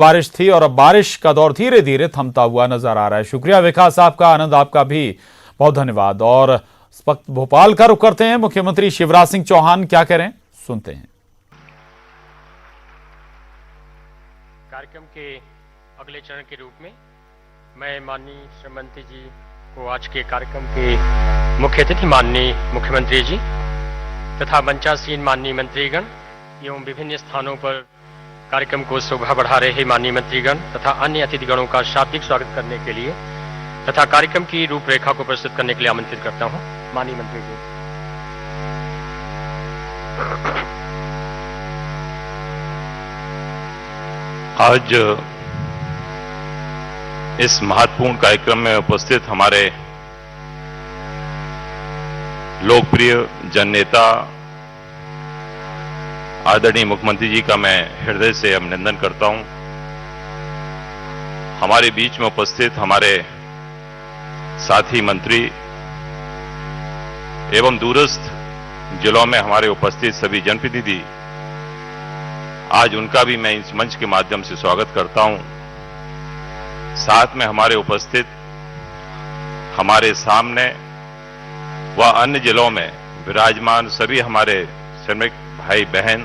बारिश थी और अब बारिश का दौर धीरे धीरे थमता हुआ नजर आ रहा है। शुक्रिया विकास आपका, आनंद आपका भी बहुत धन्यवाद। और इस वक्त भोपाल का रुख करते हैं। मुख्यमंत्री शिवराज सिंह चौहान क्या कह रहे हैं, सुनते हैं। कार्यक्रम के अगले चरण के रूप में मैं माननीय श्री मंत्री जी को आज के कार्यक्रम के मुख्य अतिथि माननीय मुख्यमंत्री जी तथा मंचासीन माननीय मंत्रीगण एवं विभिन्न स्थानों पर कार्यक्रम को शोभा बढ़ा रहे माननीय मंत्रीगण तथा अन्य अतिथिगणों का शाब्दिक स्वागत करने के लिए तथा कार्यक्रम की रूपरेखा को प्रस्तुत करने के लिए आमंत्रित करता हूं। माननीय मंत्री जी। आज इस महत्वपूर्ण कार्यक्रम में उपस्थित हमारे लोकप्रिय जननेता आदरणीय मुख्यमंत्री जी का मैं हृदय से अभिनंदन करता हूं। हमारे बीच में उपस्थित हमारे साथी मंत्री एवं दूरस्थ जिलों में हमारे उपस्थित सभी जनप्रतिनिधि, आज उनका भी मैं इस मंच के माध्यम से स्वागत करता हूं। साथ में हमारे उपस्थित हमारे सामने व अन्य जिलों में विराजमान सभी हमारे श्रमिक भाई बहन,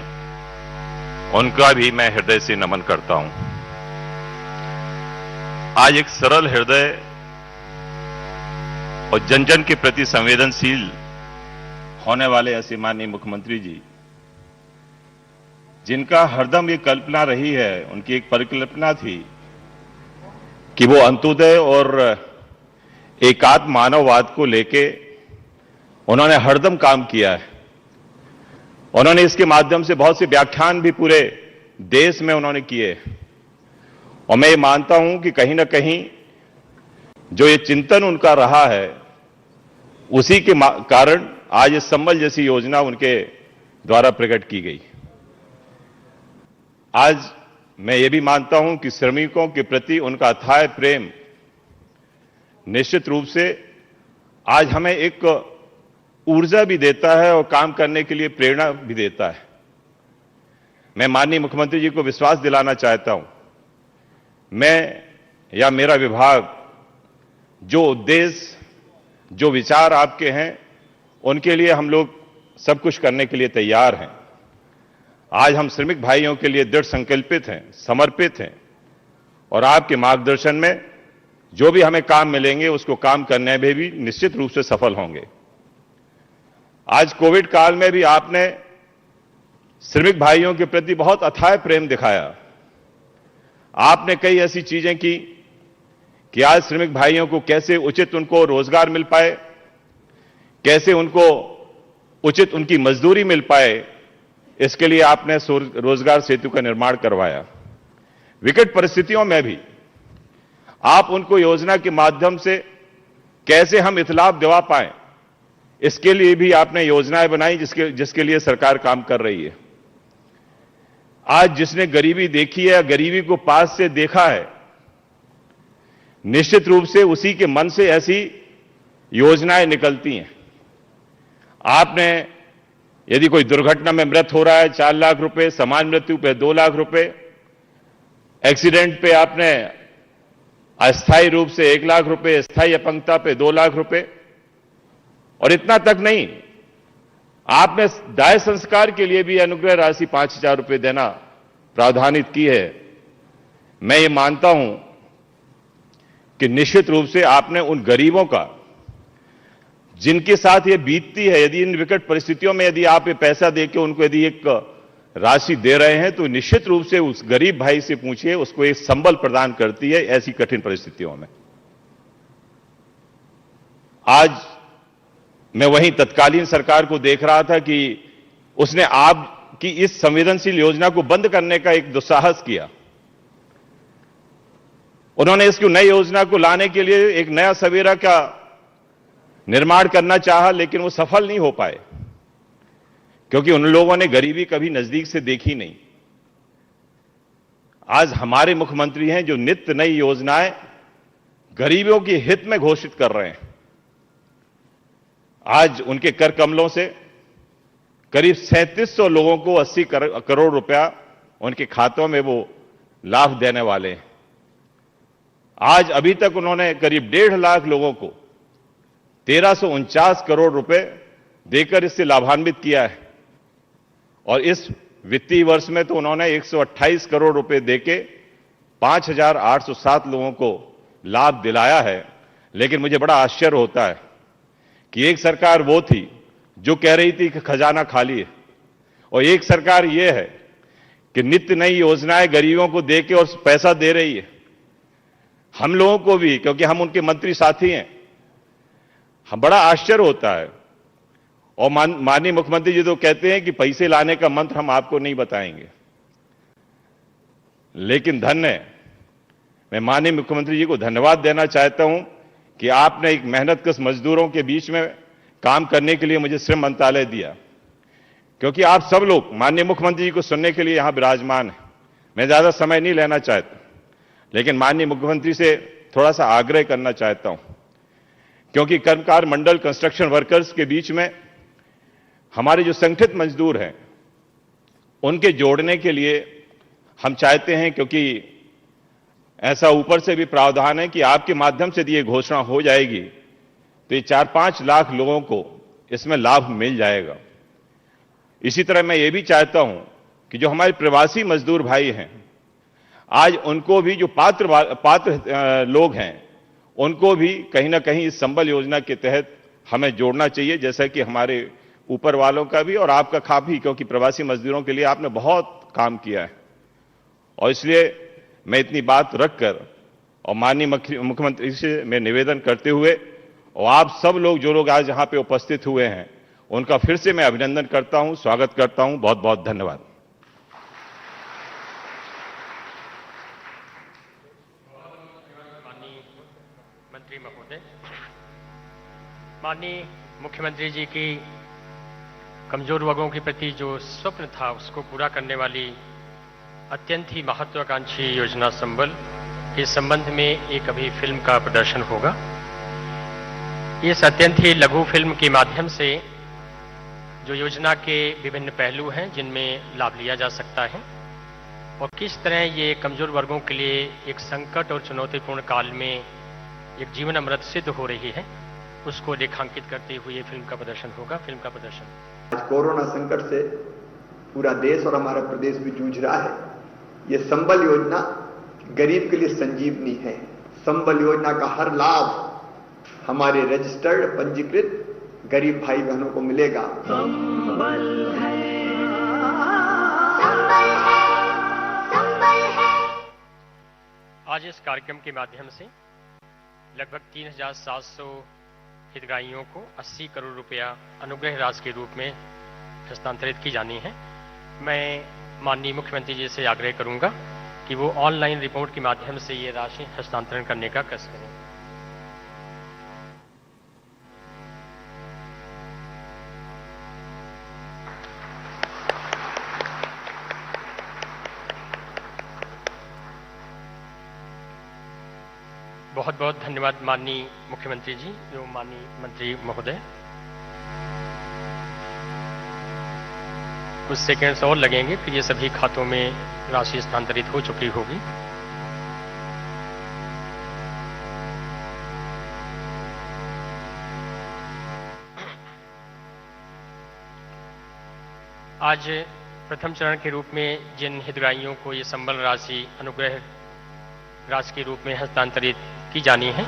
उनका भी मैं हृदय से नमन करता हूं। आज एक सरल हृदय और जन जन के प्रति संवेदनशील होने वाले ऐसे माननीय मुख्यमंत्री जी, जिनका हरदम ये कल्पना रही है, उनकी एक परिकल्पना थी कि वो अंत्योदय और एकात्म मानववाद को लेके उन्होंने हरदम काम किया है। उन्होंने इसके माध्यम से बहुत से व्याख्यान भी पूरे देश में उन्होंने किए और मैं ये मानता हूं कि कहीं ना कहीं जो ये चिंतन उनका रहा है, उसी के कारण आज इस संबल जैसी योजना उनके द्वारा प्रकट की गई। आज मैं ये भी मानता हूं कि श्रमिकों के प्रति उनका अथाह प्रेम निश्चित रूप से आज हमें एक ऊर्जा भी देता है और काम करने के लिए प्रेरणा भी देता है। मैं माननीय मुख्यमंत्री जी को विश्वास दिलाना चाहता हूं, मैं या मेरा विभाग जो उद्देश्य, जो विचार आपके हैं, उनके लिए हम लोग सब कुछ करने के लिए तैयार हैं। आज हम श्रमिक भाइयों के लिए दृढ़ संकल्पित हैं, समर्पित हैं और आपके मार्गदर्शन में जो भी हमें काम मिलेंगे उसको काम करने में भी निश्चित रूप से सफल होंगे। आज कोविड काल में भी आपने श्रमिक भाइयों के प्रति बहुत अथाह प्रेम दिखाया। आपने कई ऐसी चीजें की कि आज श्रमिक भाइयों को कैसे उचित उनको रोजगार मिल पाए, कैसे उनको उचित उनकी मजदूरी मिल पाए, इसके लिए आपने रोजगार सेतु का निर्माण करवाया। विकट परिस्थितियों में भी आप उनको योजना के माध्यम से कैसे हम इतलाफ दिवा पाए, इसके लिए भी आपने योजनाएं बनाई, जिसके लिए सरकार काम कर रही है। आज जिसने गरीबी देखी है, गरीबी को पास से देखा है, निश्चित रूप से उसी के मन से ऐसी योजनाएं निकलती हैं। आपने यदि कोई दुर्घटना में मृत हो रहा है 4 लाख रुपए, सामान्य मृत्यु पे 2 लाख रुपए, एक्सीडेंट पे आपने अस्थायी रूप से 1 लाख रुपए, स्थायी अपंगता पे 2 लाख रुपए, और इतना तक नहीं, आपने दाह संस्कार के लिए भी अनुग्रह राशि 5,000 रुपए देना प्रावधानित की है। मैं ये मानता हूं कि निश्चित रूप से आपने उन गरीबों का, जिनके साथ ये बीतती है, यदि इन विकट परिस्थितियों में यदि आप ये पैसा देके उनको यदि एक राशि दे रहे हैं, तो निश्चित रूप से उस गरीब भाई से पूछिए, उसको एक संबल प्रदान करती है ऐसी कठिन परिस्थितियों में। आज मैं वहीं तत्कालीन सरकार को देख रहा था कि उसने आपकी इस संवेदनशील योजना को बंद करने का एक दुस्साहस किया। उन्होंने इसको नई योजना को लाने के लिए एक नया सवेरा का निर्माण करना चाहा, लेकिन वो सफल नहीं हो पाए, क्योंकि उन लोगों ने गरीबी कभी नजदीक से देखी नहीं। आज हमारे मुख्यमंत्री हैं जो नित्य नई योजनाएं गरीबों के हित में घोषित कर रहे हैं। आज उनके कर कमलों से करीब 3700 लोगों को 80 करोड़ रुपया उनके खातों में वो लाभ देने वाले हैं। आज अभी तक उन्होंने करीब 1.5 लाख लोगों को 1349 करोड़ रुपए देकर इससे लाभान्वित किया है और इस वित्तीय वर्ष में तो उन्होंने 128 करोड़ रुपए देके 5,807 लोगों को लाभ दिलाया है। लेकिन मुझे बड़ा आश्चर्य होता है कि एक सरकार वो थी जो कह रही थी कि खजाना खाली है और एक सरकार ये है कि नित्य नई योजनाएं गरीबों को देके और पैसा दे रही है। हम लोगों को भी, क्योंकि हम उनके मंत्री साथी हैं, हम बड़ा आश्चर्य होता है। और माननीय मुख्यमंत्री जी तो कहते हैं कि पैसे लाने का मंत्र हम आपको नहीं बताएंगे, लेकिन धन्य, मैं माननीय मुख्यमंत्री जी को धन्यवाद देना चाहता हूं कि आपने एक मेहनतकश मजदूरों के बीच में काम करने के लिए मुझे श्रम मंत्रालय दिया, क्योंकि आप सब लोग माननीय मुख्यमंत्री जी को सुनने के लिए यहां विराजमान हैं। मैं ज्यादा समय नहीं लेना चाहता, लेकिन माननीय मुख्यमंत्री से थोड़ा सा आग्रह करना चाहता हूं, क्योंकि कर्मकार मंडल कंस्ट्रक्शन वर्कर्स के बीच में हमारे जो संगठित मजदूर हैं उनके जोड़ने के लिए हम चाहते हैं, क्योंकि ऐसा ऊपर से भी प्रावधान है कि आपके माध्यम से यदि ये घोषणा हो जाएगी तो ये 4-5 लाख लोगों को इसमें लाभ मिल जाएगा। इसी तरह मैं ये भी चाहता हूं कि जो हमारे प्रवासी मजदूर भाई हैं, आज उनको भी, जो पात्र लोग हैं, उनको भी कहीं ना कहीं इस संबल योजना के तहत हमें जोड़ना चाहिए, जैसा कि हमारे ऊपर वालों का भी और आपका काफी, क्योंकि प्रवासी मजदूरों के लिए आपने बहुत काम किया है। और इसलिए मैं इतनी बात रखकर और माननीय मुख्यमंत्री से मैं निवेदन करते हुए और आप सब लोग, जो लोग आज यहां पे उपस्थित हुए हैं, उनका फिर से मैं अभिनंदन करता हूं, स्वागत करता हूं। बहुत बहुत धन्यवाद। माननीय मंत्री महोदय, माननीय मुख्यमंत्री जी की कमजोर वर्गों के प्रति जो स्वप्न था उसको पूरा करने वाली अत्यंत ही महत्वाकांक्षी योजना संबल के संबंध में एक अभी फिल्म का प्रदर्शन होगा। इस अत्यंत ही लघु फिल्म के माध्यम से जो योजना के विभिन्न पहलू हैं जिनमें लाभ लिया जा सकता है और किस तरह ये कमजोर वर्गों के लिए एक संकट और चुनौतीपूर्ण काल में एक जीवन अमृत सिद्ध हो रही है, उसको रेखांकित करते हुए फिल्म का प्रदर्शन होगा। फिल्म का प्रदर्शन आज कोरोना संकट से पूरा देश और हमारा प्रदेश भी जूझ रहा है। ये संबल योजना गरीब के लिए संजीवनी है। संबल योजना का हर लाभ हमारे रजिस्टर्ड पंजीकृत गरीब भाई बहनों को मिलेगा। संबल है, आज इस कार्यक्रम के माध्यम से लगभग 3,700 हितग्राहियों को 80 करोड़ रुपया अनुग्रह राशि के रूप में हस्तांतरित की जानी है। मैं माननीय मुख्यमंत्री जी से आग्रह करूंगा कि वो ऑनलाइन रिपोर्ट के माध्यम से ये राशि हस्तांतरण करने का कष्ट करें। बहुत बहुत धन्यवाद माननीय मुख्यमंत्री जी एवं माननीय मंत्री महोदय। कुछ सेकंड्स और लगेंगे फिर ये सभी खातों में राशि स्थानांतरित हो चुकी होगी। आज प्रथम चरण के रूप में जिन हितग्राहियों को ये संबल राशि अनुग्रह राशि के रूप में हस्तांतरित की जानी है,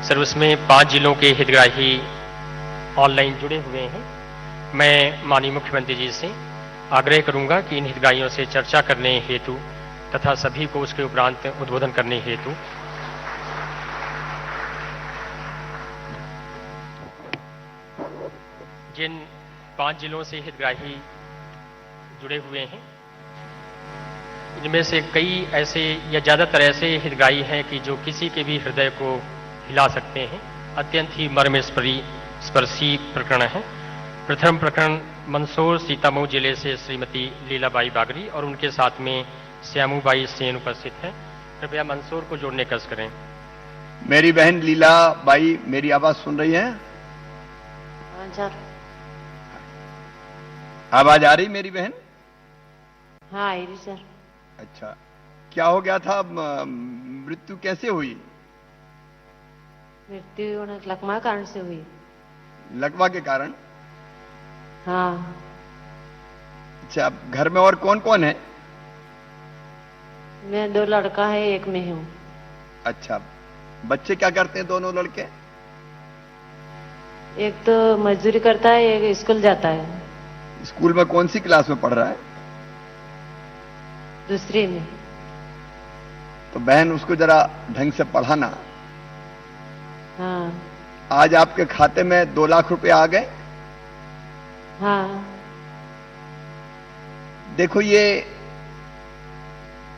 सर उसमें 5 जिलों के हितग्राही ऑनलाइन जुड़े हुए हैं। मैं माननीय मुख्यमंत्री जी से आग्रह करूंगा कि इन हितग्राहियों से चर्चा करने हेतु तथा सभी को उसके उपरांत उद्बोधन करने हेतु जिन 5 जिलों से हितग्राही जुड़े हुए हैं, इनमें से कई ऐसे या ज्यादातर ऐसे हितग्राही हैं कि जो किसी के भी हृदय को हिला सकते हैं। अत्यंत ही मर्मस्पर्शी प्रकरण है। प्रथम प्रकरण मंदसौर सीतामऊ जिले से श्रीमती लीलाबाई बागरी और उनके साथ में श्यामूबाई सेन उपस्थित हैं। कृपया मंदसौर को जोड़ने कस करें। मेरी बहन लीलाबाई मेरी आवाज सुन रही है? सर। आवाज आ रही मेरी बहन? हाँ आई रही सर। अच्छा, क्या हो गया था? मृत्यु कैसे हुई? मृत्यु लकवा कारण से हुई। लकवा के कारण? हाँ। अच्छा, घर में और कौन कौन है? मैं 2 लड़का है, एक में हूँ। अच्छा, बच्चे क्या करते हैं दोनों लड़के? एक तो मजदूरी करता है, एक स्कूल जाता है। स्कूल में कौन सी क्लास में पढ़ रहा है? दूसरी में। तो बहन उसको जरा ढंग से पढ़ाना। हाँ। आज आपके खाते में 2 लाख रुपए आ गए। हाँ। देखो, ये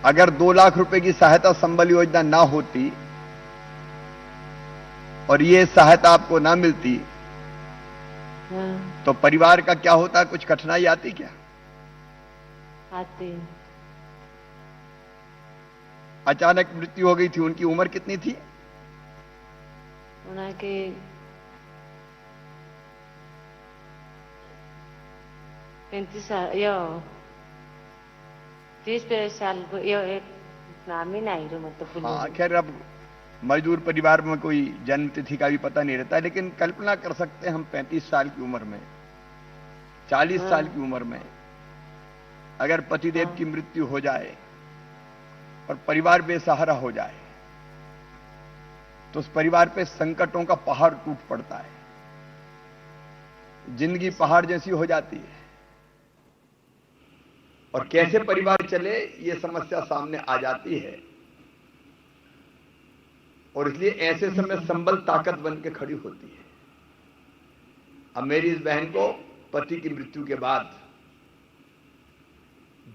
अगर 2 लाख रुपए की सहायता संबल योजना ना होती और ये सहायता आपको ना मिलती, हाँ। तो परिवार का क्या होता? कुछ कठिनाई आती क्या? आती। अचानक मृत्यु हो गई थी, उनकी उम्र कितनी थी? उनकी 35 साल या 30 साल यो एक नाम ही नहीं रहा, मतलब। हाँ, खैर अब मजदूर परिवार में कोई जन्म तिथि का भी पता नहीं रहता, लेकिन कल्पना कर सकते हैं हम 35 साल की उम्र में, 40 साल की उम्र में अगर पतिदेव की मृत्यु हो जाए और परिवार बेसहारा हो जाए तो उस परिवार पे संकटों का पहाड़ टूट पड़ता है। जिंदगी पहाड़ जैसी हो जाती है और कैसे परिवार चले ये समस्या सामने आ जाती है। और इसलिए ऐसे समय संबल ताकत बन के खड़ी होती है। अब मेरी इस बहन को पति की मृत्यु के बाद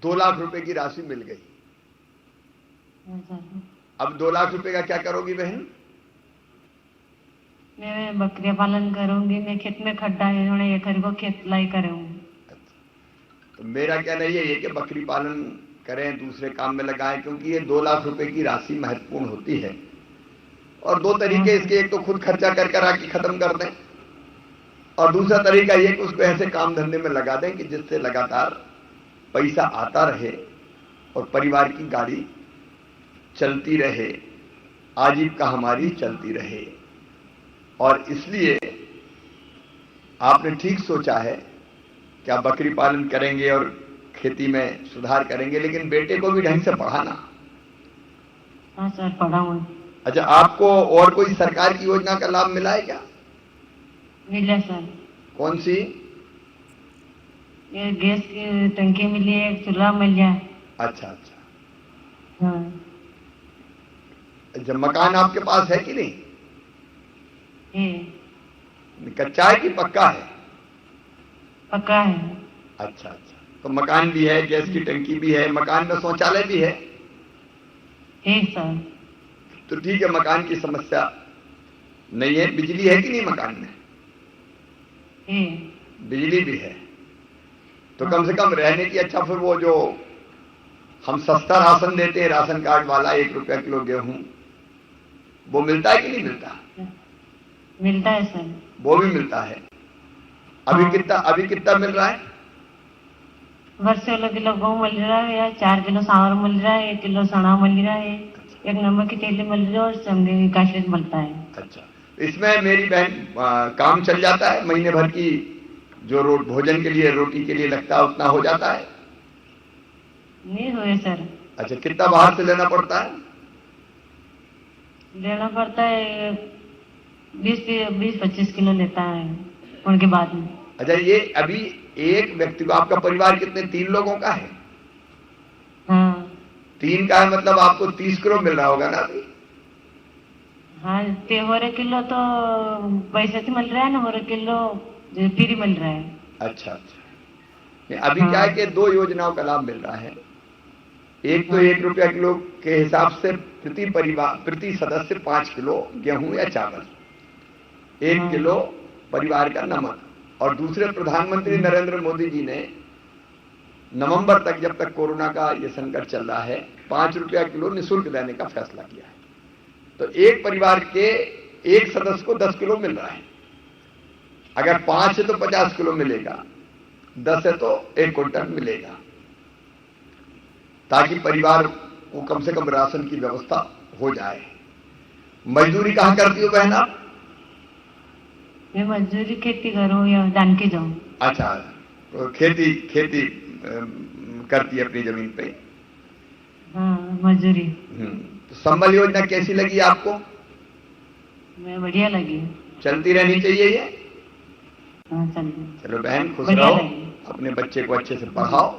2 लाख रुपए की राशि मिल गई। अब 2 लाख रुपए का क्या करोगी बहन? मैं बकरियां पालन करूंगी। मैं खेत में खड्डा है, उन्हें ये को खेत लाई करूंगी। तो मेरा कहना यही है कि बकरी पालन करें, दूसरे काम में लगाएं, क्योंकि ये 2 लाख रुपए की राशि महत्वपूर्ण होती है। और 2 तरीके इसके, एक तो खुद खर्चा कर कर आके खत्म कर दें, और दूसरा तरीका यह कि उसको ऐसे काम धंधे में लगा दें कि जिससे लगातार पैसा आता रहे और परिवार की गाड़ी चलती रहे, आजीविका हमारी चलती रहे। और इसलिए आपने ठीक सोचा है कि आप बकरी पालन करेंगे और खेती में सुधार करेंगे, लेकिन बेटे को भी ढंग से पढ़ाना। हाँ सर, पढ़ाऊंगा। अच्छा, आपको और कोई सरकार की योजना का लाभ मिला है क्या? मिला सर। कौन सी? ये गैस की टंकी मिली है, एक चूल्हा मिल गया। अच्छा अच्छा। हाँ। जब मकान आपके पास है कि नहीं? है। कच्चा है कि पक्का है? पक्का है। अच्छा अच्छा, तो मकान भी है, गैस की टंकी भी है, मकान में शौचालय भी है? ठीक सर। तो ठीक है, मकान की समस्या नहीं है। बिजली है कि नहीं मकान में? है। बिजली भी है, तो कम से कम रहने की। अच्छा, फिर वो जो हम सस्ता राशन देते हैं, राशन कार्ड वाला, 1 रुपया किलो गेहूं, वो मिलता है कि नहीं मिलता? मिलता है सर। वो भी मिलता है। अभी कितना मिल रहा है? वर्ष 16 किलो गेहूँ मिल रहा है, या 4 किलो सांवर मिल रहा है, 1 किलो सना मिल रहा है, 1 नमक की तेली मिल रही है, और समझे काशलेट मिलता है। अच्छा, इसमें मेरी बहन काम चल जाता है? महीने भर की जो भोजन के लिए, रोटी के लिए लगता है, उतना हो जाता है? नहीं हुए सर। अच्छा, कितना बाहर से लेना पड़ता है? लेना पड़ता है 20-25 किलो लेता है उनके बाद में। अच्छा, ये अभी एक व्यक्ति को, आपका परिवार कितने, 3 लोगों का है? हाँ। 3 का है, मतलब आपको 30 किलो मिल रहा होगा ना अभी? हाँ, 1 किलो तो पैसे से मिल रहा है ना, 1 किलो फ्री मिल रहा है। अच्छा अच्छा। अभी क्या है कि 2 योजनाओं का लाभ मिल रहा है। एक तो 1 रुपया किलो के हिसाब से प्रति सदस्य 5 किलो गेहूं या चावल, 1 किलो परिवार का नमक, और दूसरे प्रधानमंत्री नरेंद्र मोदी जी ने नवंबर तक, जब तक कोरोना का ये संकट चल रहा है, 5 रुपया किलो निःशुल्क देने का फैसला किया है। तो एक परिवार के एक सदस्य को 10 किलो मिल रहा है। अगर 5 है तो 50 किलो मिलेगा, 10 है तो 1 क्विंटल मिलेगा, ताकि परिवार वो कम से कम राशन की व्यवस्था हो जाए। मजदूरी कहाँ करती हो बहन आप? मैं मजदूरी खेती करूँ या जान के जाऊँ? अच्छा, तो खेती खेती करती है अपनी जमीन पे? हाँ, मजदूरी। तो संबल योजना कैसी लगी आपको? मैं बढ़िया लगी। चलती रहनी चाहिए ये? हाँ, चलिए। चलो बहन, खुश बढ़िया रहो, लगी। अपने बच्चे को अच्छे से पढ़ाओ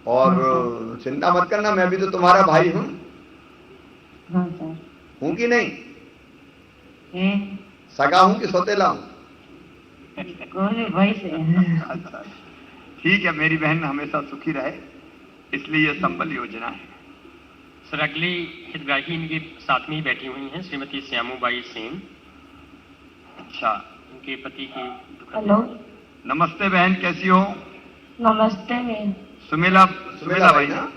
और चिंता मत करना, मैं भी तो तुम्हारा भाई हूँ। हाँ सर। हूँ कि नहीं? है। सगा हूँ कि सौतेला हूँ? कौन भाई से? अच्छा, ठीक है, मेरी बहन हमेशा सुखी रहे, इसलिए ये संबल योजना है। सर, अगली हितग्राही इनके साथ में ही बैठी हुई हैं श्रीमती श्यामूबाई सेन। अच्छा, उनके पति की हेलो। नमस्ते बहन, कैसी हो? नमस्ते। मैं सुमेला सुमेला भाई ना?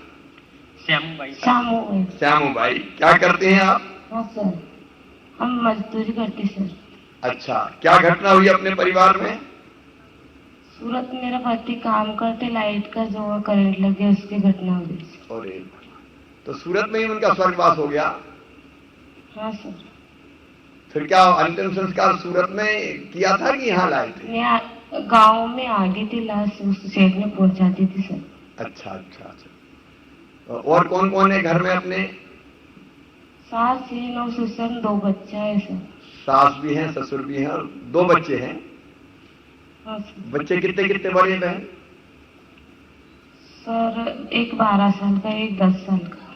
श्यामूबाई। शामू। श्यामू भाई, क्या करते हैं आप? हाँ सर, हम मजदूरी करते सर। अच्छा, क्या घटना हुई अपने परिवार में? सूरत में मेरा पति काम करते, लाइट का जो करंट लगे उसकी घटना हुई। अरे, तो सूरत में ही उनका स्वर्गवास हो गया? हाँ सर। फिर क्या अंतिम संस्कार सूरत में किया था कि यहाँ लाए थे? मैं गांव में आगे थी, लाश उस शहर में पहुंचाती थी सर। अच्छा अच्छा अच्छा। और कौन कौन है घर में अपने? सास है, 9 ससुर, 2 बच्चा है सर। सास भी हैं, ससुर भी हैं और 2 बच्चे हैं। हाँ सर। बच्चे कितने कितने बड़े हैं बहन? सर, एक 12 साल का, एक 10 साल का।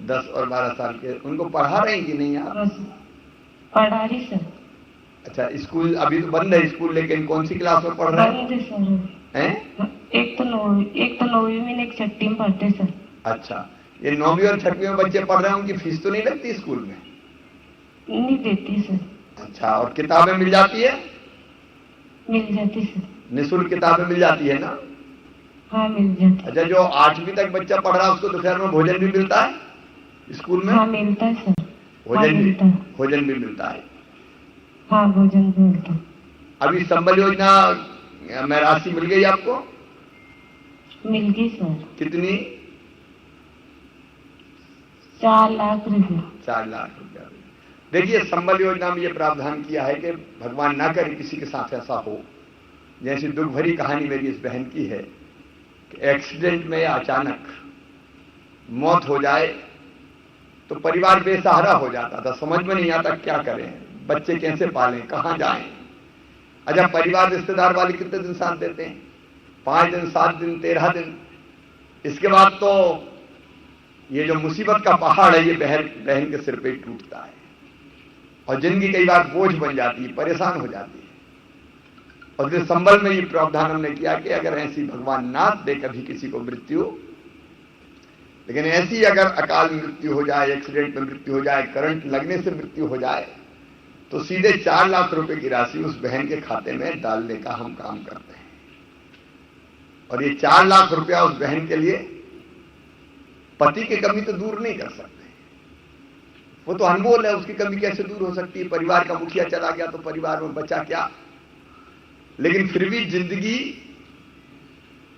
10 और 12 साल के। उनको पढ़ा रहे हैं कि नहीं आप? बस पढ़ा रही सर। अच्छा, स्कूल अभी तो बंद है स्कूल, लेकिन कौन सी क्लास में पढ़ रहे हैं? बंद है सर। हैं? एक तो 9वीं में, एक 6ठी में पढ़ते सर। अच्छा, ये 9वीं और 6वीं में बच्चे पढ़ रहे हैं, उनकी फीस तो नहीं लगती स्कूल में? नहीं देती सर। अच्छा, और किताबें मिल जाती है? मिल जाती सर। निःशुल्क किताबें मिल जाती है ना? हाँ, मिल जाती। अच्छा, जो 8वीं तक बच्चा पढ़ रहा है उसको दोपहर में भोजन भी मिलता है स्कूल में? हाँ, मिलता है सर। भोजन भी मिलता है। हाँ, भोजन भी मिलता है। अभी संबल योजना में राशि मिल गई आपको? मिल गई सर। कितनी? 4 लाख रुपए। 4 लाख रुपया। देखिए, संबल योजना में यह प्रावधान किया है कि भगवान ना करे किसी के साथ ऐसा हो, जैसी दुख भरी कहानी मेरी इस बहन की है कि एक्सीडेंट में अचानक मौत हो जाए तो परिवार बेसहारा हो जाता था, समझ में नहीं आता क्या करें, बच्चे कैसे पालें, कहां जाएं। अच्छा, परिवार रिश्तेदार वाले कितने दिन साथ देते हैं? 5 दिन, 7 दिन, 13 दिन। इसके बाद तो ये जो मुसीबत का पहाड़ है ये बहन के सिर पे टूटता है और जिंदगी कई बार बोझ बन जाती है, परेशान हो जाती है। और फिर संबल में ये प्रावधान हमने किया कि अगर ऐसी भगवान ना दे कभी किसी को मृत्यु, लेकिन ऐसी अगर अकाल मृत्यु हो जाए, एक्सीडेंट में मृत्यु हो जाए, करंट लगने से मृत्यु हो जाए, तो सीधे 4 लाख रुपए की राशि उस बहन के खाते में डालने का हम काम करते हैं। और ये 4 लाख रुपया उस बहन के लिए पति की कमी तो दूर नहीं कर सकते, वो तो अनमोल है, उसकी कमी कैसे दूर हो सकती है? परिवार का मुखिया चला गया तो परिवार में बचा क्या? लेकिन फिर भी जिंदगी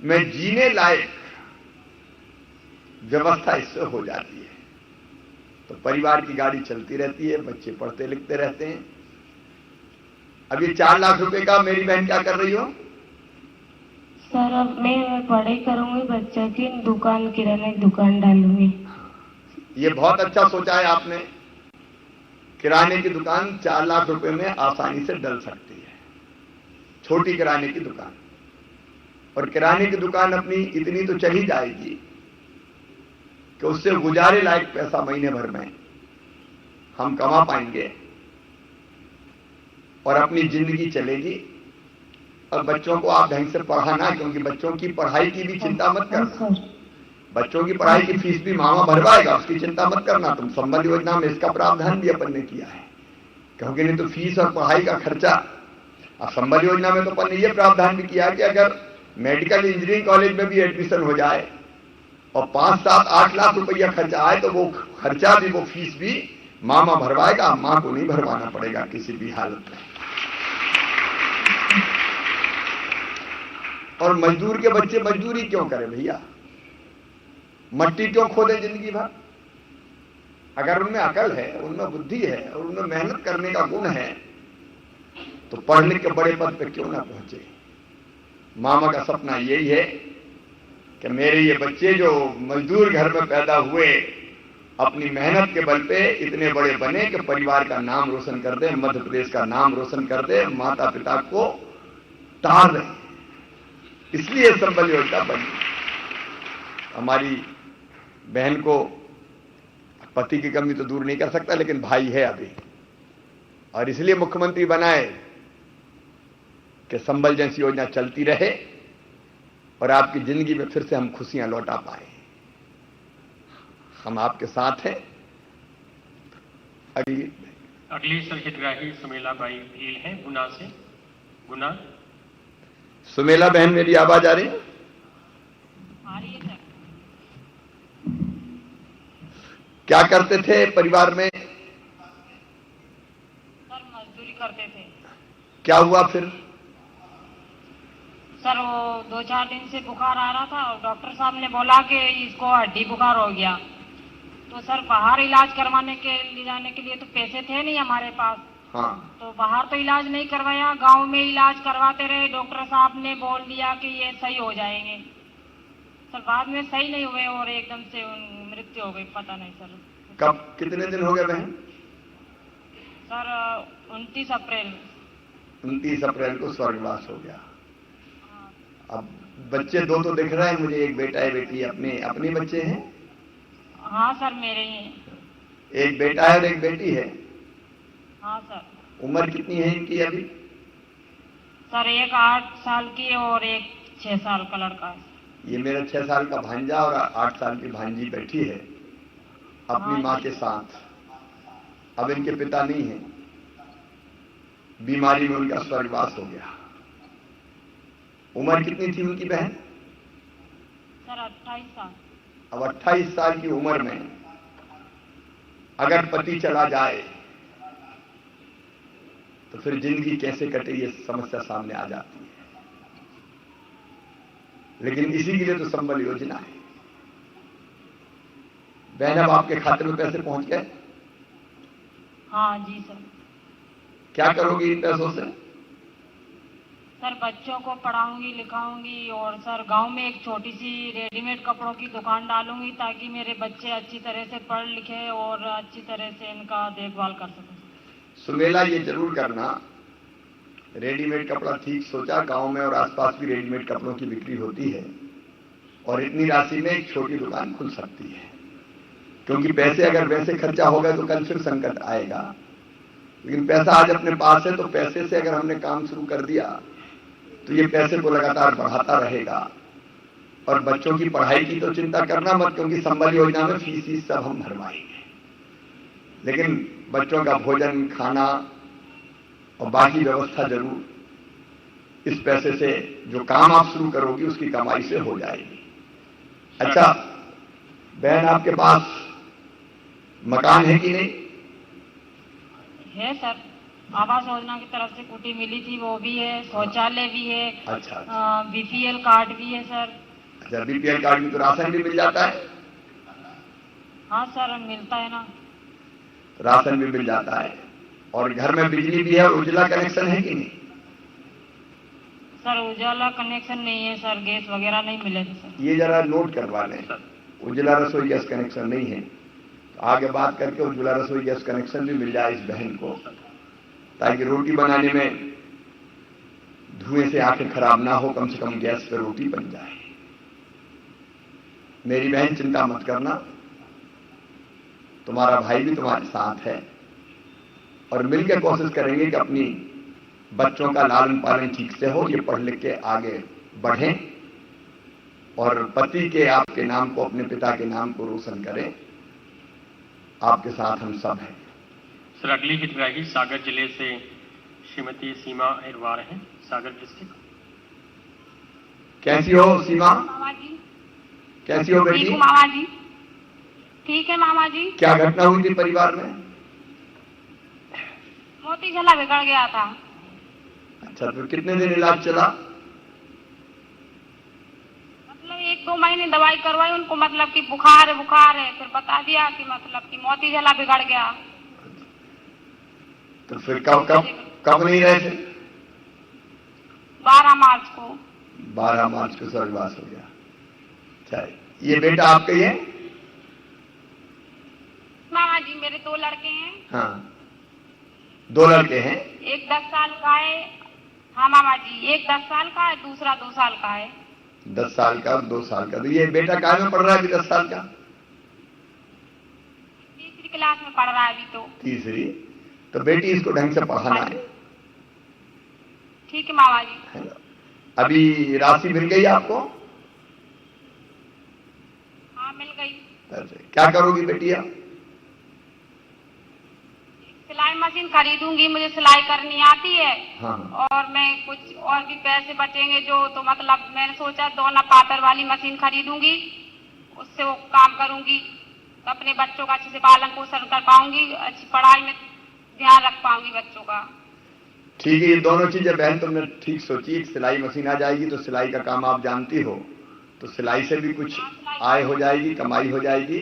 में जीने लायक व्यवस्था इससे हो जाती है, तो परिवार की गाड़ी चलती रहती है, बच्चे पढ़ते लिखते रहते हैं। अब ये 4 लाख रुपए का मेरी बहन क्या कर रही हो? सर, अब मैं पढ़ाई करूंगी, बच्चा की दुकान, किराने की दुकान डालूंगी। ये बहुत अच्छा सोचा है आपने। किराने की दुकान 4 लाख रुपए में आसानी से डल सकती है, छोटी किराने की दुकान। और किराने की दुकान अपनी इतनी तो चली जाएगी कि उससे गुजारे लायक पैसा महीने भर में हम कमा पाएंगे और अपनी जिंदगी चलेगी। और बच्चों को आप ढंग से पढ़ाना, क्योंकि बच्चों की पढ़ाई की भी चिंता मत करना, बच्चों की पढ़ाई की फीस भी मामा भरवाएगा, उसकी चिंता मत करना तुम। संबल योजना में इसका प्रावधान भी अपन ने किया है, क्योंकि नहीं तो फीस और पढ़ाई का खर्चा। अब संबल योजना में तो अपन ने यह प्रावधान भी किया कि अगर मेडिकल इंजीनियरिंग कॉलेज में भी एडमिशन हो जाए और 5, 7, 8 लाख रुपया खर्चा आए तो वो खर्चा भी, वो फीस भी मामा भरवाएगा, मां को नहीं भरवाना पड़ेगा किसी भी हालत में। और मजदूर के बच्चे मजदूरी क्यों करें भैया? मट्टी क्यों खोदे जिंदगी भर? अगर उनमें अकल है, उनमें बुद्धि है और उनमें मेहनत करने का गुण है तो पढ़ लिख के बड़े पद पे क्यों ना पहुंचे। मामा का सपना यही है कि मेरे ये बच्चे जो मजदूर घर में पैदा हुए अपनी मेहनत के बल पे इतने बड़े बने कि परिवार का नाम रोशन कर दे, मध्य प्रदेश का नाम रोशन कर दे, माता पिता को तार दे। इसलिए संबल योजना बनी। हमारी बहन को पति की कमी तो दूर नहीं कर सकता, लेकिन भाई है अभी, और इसलिए मुख्यमंत्री बनाए कि संबल जैसी योजना चलती रहे और आपकी जिंदगी में फिर से हम खुशियां लौटा पाए। हम आपके साथ हैं। अगली हितग्राही सुमेला बाई भील है गुना से। गुना। सुमेला बहन, मेरी आवाज आ रही है? आ रही है सर। क्या करते थे परिवार में? सर मजदूरी करते थे। क्या हुआ फिर? सर वो 2-4 दिन से बुखार आ रहा था और डॉक्टर साहब ने बोला कि इसको हड्डी बुखार हो गया। तो सर बाहर इलाज करवाने के ले जाने के लिए तो पैसे थे नहीं हमारे पास। हाँ। तो बाहर तो इलाज नहीं करवाया, गांव में इलाज करवाते रहे। डॉक्टर साहब ने बोल दिया कि ये सही हो जाएंगे। सर बाद में सही नहीं हुए और एकदम से मृत्यु हो गई। पता नहीं सर कब, कितने दिन हो गए बहन? सर 29 अप्रैल। 29 अप्रैल को स्वर्गवास हो गया। अब बच्चे दो तो दिख रहे हैं मुझे, एक बेटा है बेटी। अपने बच्चे हैं? हाँ सर मेरे ही हैं। एक बेटा है और एक बेटी है? हाँ सर। उम्र कितनी है इनकी अभी? सर एक 8 साल की और एक 6 साल का लड़का है। ये मेरा 6 साल का भांजा और 8 साल की भांजी बैठी है अपनी माँ के साथ। अब इनके पिता नहीं है, बीमारी में उनका स्वर्गवास हो गया। उम्र कितनी थी उनकी बहन? सर 28 साल। अब 28 साल की उम्र में अगर पति चला जाए तो फिर जिंदगी कैसे कटे, ये समस्या सामने आ जाती है। लेकिन इसी के लिए तो संबल योजना है। बहन अब आपके खाते में पैसे पहुंच गए? हाँ जी सर। क्या करोगी इन पैसों से? सर बच्चों को पढ़ाऊंगी लिखाऊंगी और सर गांव में एक छोटी सी रेडीमेड कपड़ों की दुकान डालूंगी ताकि मेरे बच्चे अच्छी तरह से पढ़ लिखे और अच्छी तरह से इनका देखभाल कर सकें। सुमेला, ये जरूर करना। रेडीमेड कपड़ा ठीक सोचा, गांव में और आसपास भी रेडीमेड कपड़ों की बिक्री होती है और इतनी राशि में एक छोटी दुकान खुल सकती है। क्योंकि पैसे अगर वैसे खर्चा होगा तो कल फिर संकट आएगा, लेकिन पैसा आज अपने पास है तो पैसे से अगर हमने काम शुरू कर दिया तो ये पैसे को लगातार बढ़ाता रहेगा। और बच्चों की पढ़ाई की तो चिंता करना मत, क्योंकि संबल योजना में फीस सब हम भरवाएंगे, लेकिन बच्चों का भोजन, खाना और बाकी व्यवस्था जरूर इस पैसे से, जो काम आप शुरू करोगी उसकी कमाई से हो जाएगी। अच्छा बहन, आपके पास मकान है कि नहीं? है सर, आवास योजना की तरफ से कुटी मिली थी, वो भी है, शौचालय भी है। अच्छा। बीपीएल कार्ड भी है सर। अच्छा, बीपीएल कार्ड में तो राशन भी मिल जाता है? हाँ सर मिलता है ना। राशन भी मिल जाता है और घर में बिजली भी है। और उज्ज्वला कनेक्शन है कि नहीं? सर उजाला कनेक्शन नहीं है सर, गैस वगैरह नहीं मिले थे सर। ये जरा नोट करवा लें, उज्ज्वला रसोई गैस कनेक्शन नहीं है तो आगे बात करके उज्ज्वला रसोई गैस कनेक्शन भी मिल जाए इस बहन को, ताकि रोटी बनाने में धुएं से आंखें खराब ना हो, कम से कम गैस पर रोटी बन जाए। मेरी बहन चिंता मत करना, तुम्हारा भाई भी तुम्हारे साथ है और मिलकर कोशिश करेंगे कि अपनी बच्चों का लालन पालन ठीक से हो, ये पढ़ लिख के आगे बढ़ें और पति के, आपके नाम को, अपने पिता के नाम को रोशन करें। आपके साथ हम सब हैं। सर अगली हितग्राही सागर जिले से श्रीमती सीमा अहिरवार हैं, सागर डिस्ट्रिक्ट। कैसी हो सीमा? मामा जी। कैसी हो बेटी? ठीक हूँ मामा जी। ठीक है मामा जी। क्या घटना हुई थी परिवार में? मोती गला बिगड़ गया था। अच्छा, तो कितने दिन इलाज चला? मतलब 1 1-2 महीने दवाई करवाई उनको, मतलब कि बुखार है, फिर बता दिया कि मतलब कि मोती जला बिगड़ गया। तो फिर कब नहीं रहे थे? 12 मार्च को। 12 मार्च को स्वर्गवास हो गया। अच्छा, ये बेटा आपका ही है? मामा जी मेरे 2 लड़के हैं। हाँ, 2 लड़के हैं। एक 10 साल का है। हाँ मामा जी, एक 10 साल का है, दूसरा 2 साल का है। 10 साल का और 2 साल का। तो ये बेटा काय में पढ़ रहा है अभी 10 साल का? तीसरी क्लास में पढ़ रहा है अभी तो। तीसरी। तो बेटी इसको ढंग से पढ़ाना है। ठीक है मामा जी। अभी राशि मिल गई आपको? हाँ मिल गई। क्या करोगी बेटी आप? सिलाई मशीन खरीदूंगी, मुझे सिलाई करनी आती है। हाँ। और मैं कुछ और भी पैसे बचेंगे जो, तो मतलब मैंने सोचा दोना पातर वाली मशीन खरीदूंगी, उससे वो काम करूंगी तो अपने बच्चों का अच्छे से पालन पोषण कर पाऊंगी, अच्छी पढ़ाई में ध्यान रख पाऊंगी बच्चों का। ठीक है, ये दोनों चीजें बहन तुमने ठीक सोची। एक सिलाई मशीन आ जाएगी तो सिलाई का काम आप जानती हो, तो सिलाई से भी कुछ आय हो जाएगी, कमाई हो जाएगी।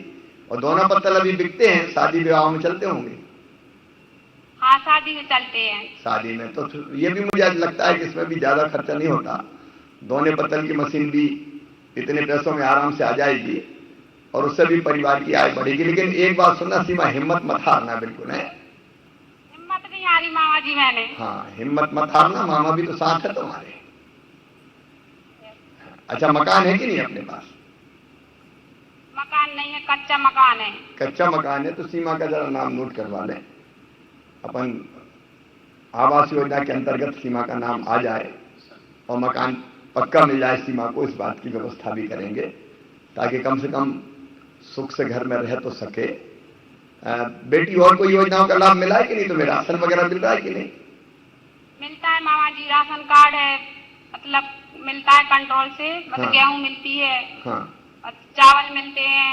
और दोनों पत्तल अभी बिकते हैं, शादी विवाह में चलते होंगे। हाँ शादी में चलते हैं। शादी में तो ये भी मुझे लगता है कि इसमें भी ज्यादा खर्चा नहीं होता। दोने पत्तल की मशीन भी इतने पैसों में आराम से आ जाएगी और उससे भी परिवार की आय बढ़ेगी। लेकिन एक बात सुनना सीमा, हिम्मत मत हारना बिल्कुल है। हिम्मत नहीं हारी मामा जी मैंने। हाँ, हिम्मत मत हारना, मामा भी तो साथ है तुम्हारे। अच्छा, मकान है कि नहीं अपने पास? मकान नहीं है, कच्चा मकान है। कच्चा मकान है तो सीमा का जरा नाम नोट करवा लें। अपन आवास योजना के अंतर्गत सीमा का नाम आ जाए और मकान पक्का मिल जाए सीमा को, इस बात की व्यवस्था भी करेंगे ताकि कम से कम सुख से घर में रह तो सके। बेटी और कोई योजनाओं का लाभ मिला है कि नहीं? तुम्हें राशन वगैरह मिल रहा है कि नहीं? मिलता है मामा जी, राशन कार्ड है, मतलब मिलता है कंट्रोल से, मतलब हाँ। गेहूँ मिलती है। हाँ। और चावल मिलते हैं,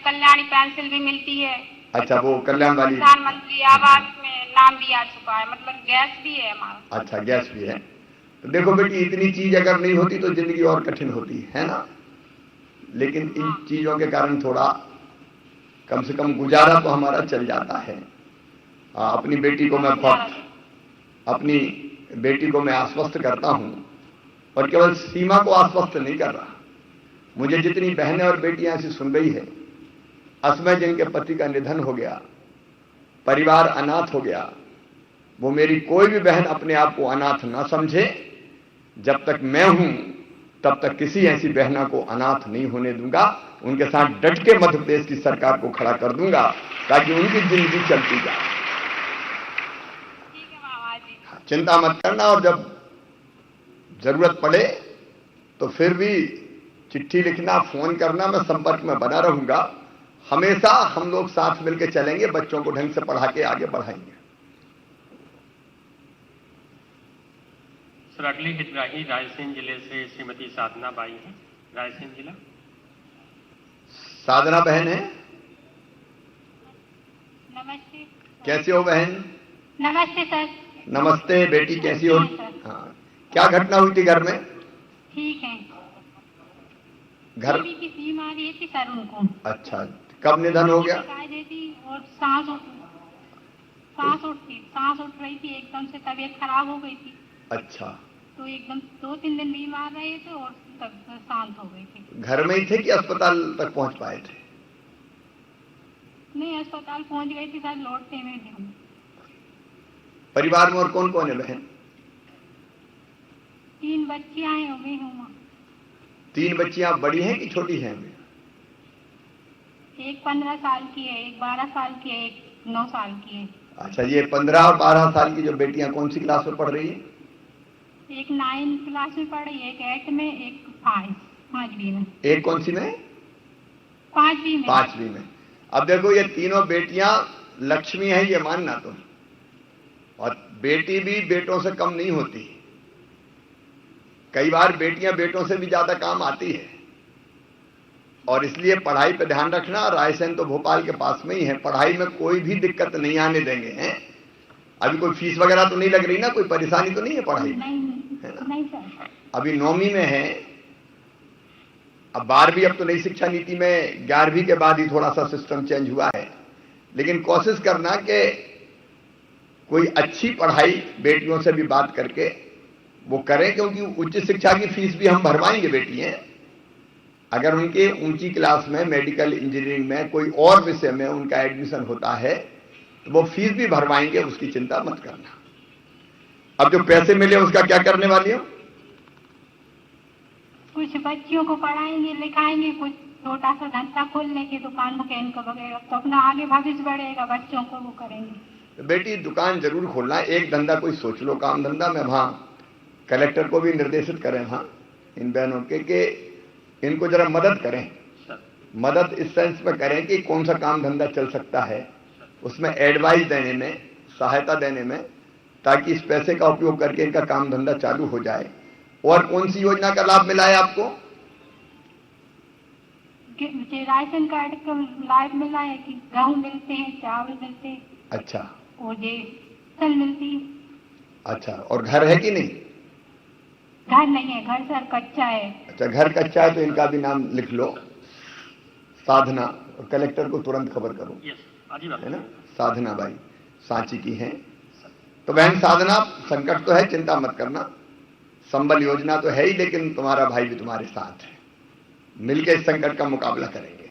कल्याणी पेंसिल भी मिलती है। अच्छा, वो कल्याण वाली। प्रधानमंत्री आवास में नाम भी आ चुका है, मतलब गैस भी है हमारा। अच्छा, गैस भी है। तो देखो बेटी, इतनी चीज अगर नहीं होती तो जिंदगी और कठिन होती है ना। लेकिन इन चीजों के कारण थोड़ा कम से कम गुजारा तो हमारा चल जाता है। अपनी बेटी को मैं आश्वस्त करता हूं, और केवल सीमा को आश्वस्त नहीं कर रहा। मुझे जितनी बहनें और बेटियां ऐसी सुन रही है, असमय जिनके पति का निधन हो गया, परिवार अनाथ हो गया, वो मेरी कोई भी बहन अपने आप को अनाथ ना समझे। जब तक मैं हूं तब तक किसी ऐसी बहना को अनाथ नहीं होने दूंगा। उनके साथ डट के मध्य प्रदेश की सरकार को खड़ा कर दूंगा ताकि उनकी जिंदगी चलती जाए। ठीक है मामा जी। चिंता मत करना, और जब जरूरत पड़े तो फिर भी चिट्ठी लिखना, फोन करना, मैं संपर्क में बना रहूंगा। हमेशा हम लोग साथ मिलकर चलेंगे, बच्चों को ढंग से पढ़ा के आगे बढ़ाएंगे। सर, अगली हितग्राही रायसेन जिले से श्रीमती साधना बाई है, रायसेन जिला। साधना बहन है। नमस्ते। कैसी हो बहन? नमस्ते सर। नमस्ते बेटी, कैसी हो? हाँ, क्या घटना हुई थी घर में? ठीक है, घर की बीमारी थी सर उनको। अच्छा, कब निधन हो गया? और सांस उठ रही थी, एकदम से तबीयत खराब हो गई थी। अच्छा, तो एकदम 2-3 दिन बीमार रहे थे और तब शांत हो गई थी। घर में ही थे कि अस्पताल तक पहुंच पाए थे? नहीं, अस्पताल पहुंच गई थी सर, लौटते में थे। परिवार में और कौन कौन है बहन? 3 बच्चियां हैं, मैं हूँ। 3 बच्चियां बड़ी हैं कि छोटी हैं? एक 15 साल की है, एक 12 साल की है, एक 9 साल की है। अच्छा, ये 15 और 12 साल की जो बेटियां कौन सी क्लास में पढ़ रही है? एक 9 क्लास में पढ़ रही है, एक 8 में, एक 5वीं में। एक कौन सी में? 5वीं में। 5वीं में। अब देखो, ये तीनों बेटियां लक्ष्मी हैं, ये मानना तुम। और बेटी भी बेटों से कम नहीं होती। कई बार बेटियां बेटों से भी ज्यादा काम आती है, और इसलिए पढ़ाई पे ध्यान रखना। रायसेन तो भोपाल के पास में ही है, पढ़ाई में कोई भी दिक्कत नहीं आने देंगे हैं। अभी कोई फीस वगैरह तो नहीं लग रही ना? कोई परेशानी तो नहीं है पढ़ाई में? नहीं सर। अभी 9वीं में है अब 12वीं, अब तो नई शिक्षा नीति में 11वीं के बाद ही थोड़ा सा सिस्टम चेंज हुआ है, लेकिन कोशिश करना कि कोई अच्छी पढ़ाई बेटियों से भी बात करके वो करें, क्योंकि उच्च शिक्षा की फीस भी हम भरवाएंगे बेटियां। अगर उनके ऊंची क्लास में मेडिकल इंजीनियरिंग में कोई और विषय में उनका एडमिशन होता है तो वो फीस भी भरवाएंगे, उसकी चिंता मत करना। अब जो पैसे मिले उसका क्या करने वाली हो? कुछ बच्चियों को पढ़ाएंगे लिखाएंगे, कुछ छोटा सा धंधा खोल लेंगे, दुकान मैकेनिक वगैरह, तो अपना आगे भविष्य बढ़ेगा, बच्चों को वो करेंगे। तो बेटी दुकान जरूर खोलना, एक धंधा कोई सोच लो, काम धंधा में। वहां कलेक्टर को भी निर्देशित करें वहां इन बहनों के कि इनको जरा मदद करें, मदद इस सेंस में करें कि कौन सा काम धंधा चल सकता है, उसमें एडवाइस देने में, सहायता देने में, ताकि इस पैसे का उपयोग करके इनका काम धंधा चालू हो जाए। और कौन सी योजना का लाभ मिला है आपको? राशन कार्ड का लाभ मिला है कि गेहूं मिलते हैं, चावल मिलते हैं। अच्छा। और ये फसल मिलती है। अच्छा, और घर है कि नहीं? घर नहीं है, घर सर कच्चा है। अच्छा, घर कच्चा है तो इनका भी नाम लिख लो, साधना, और कलेक्टर को तुरंत खबर करो, है ना? साधना बाई सांची की हैं। तो बहन साधना, संकट तो है, चिंता मत करना, संबल योजना तो है ही, लेकिन तुम्हारा भाई भी तुम्हारे साथ है, मिलकर इस संकट का मुकाबला करेंगे।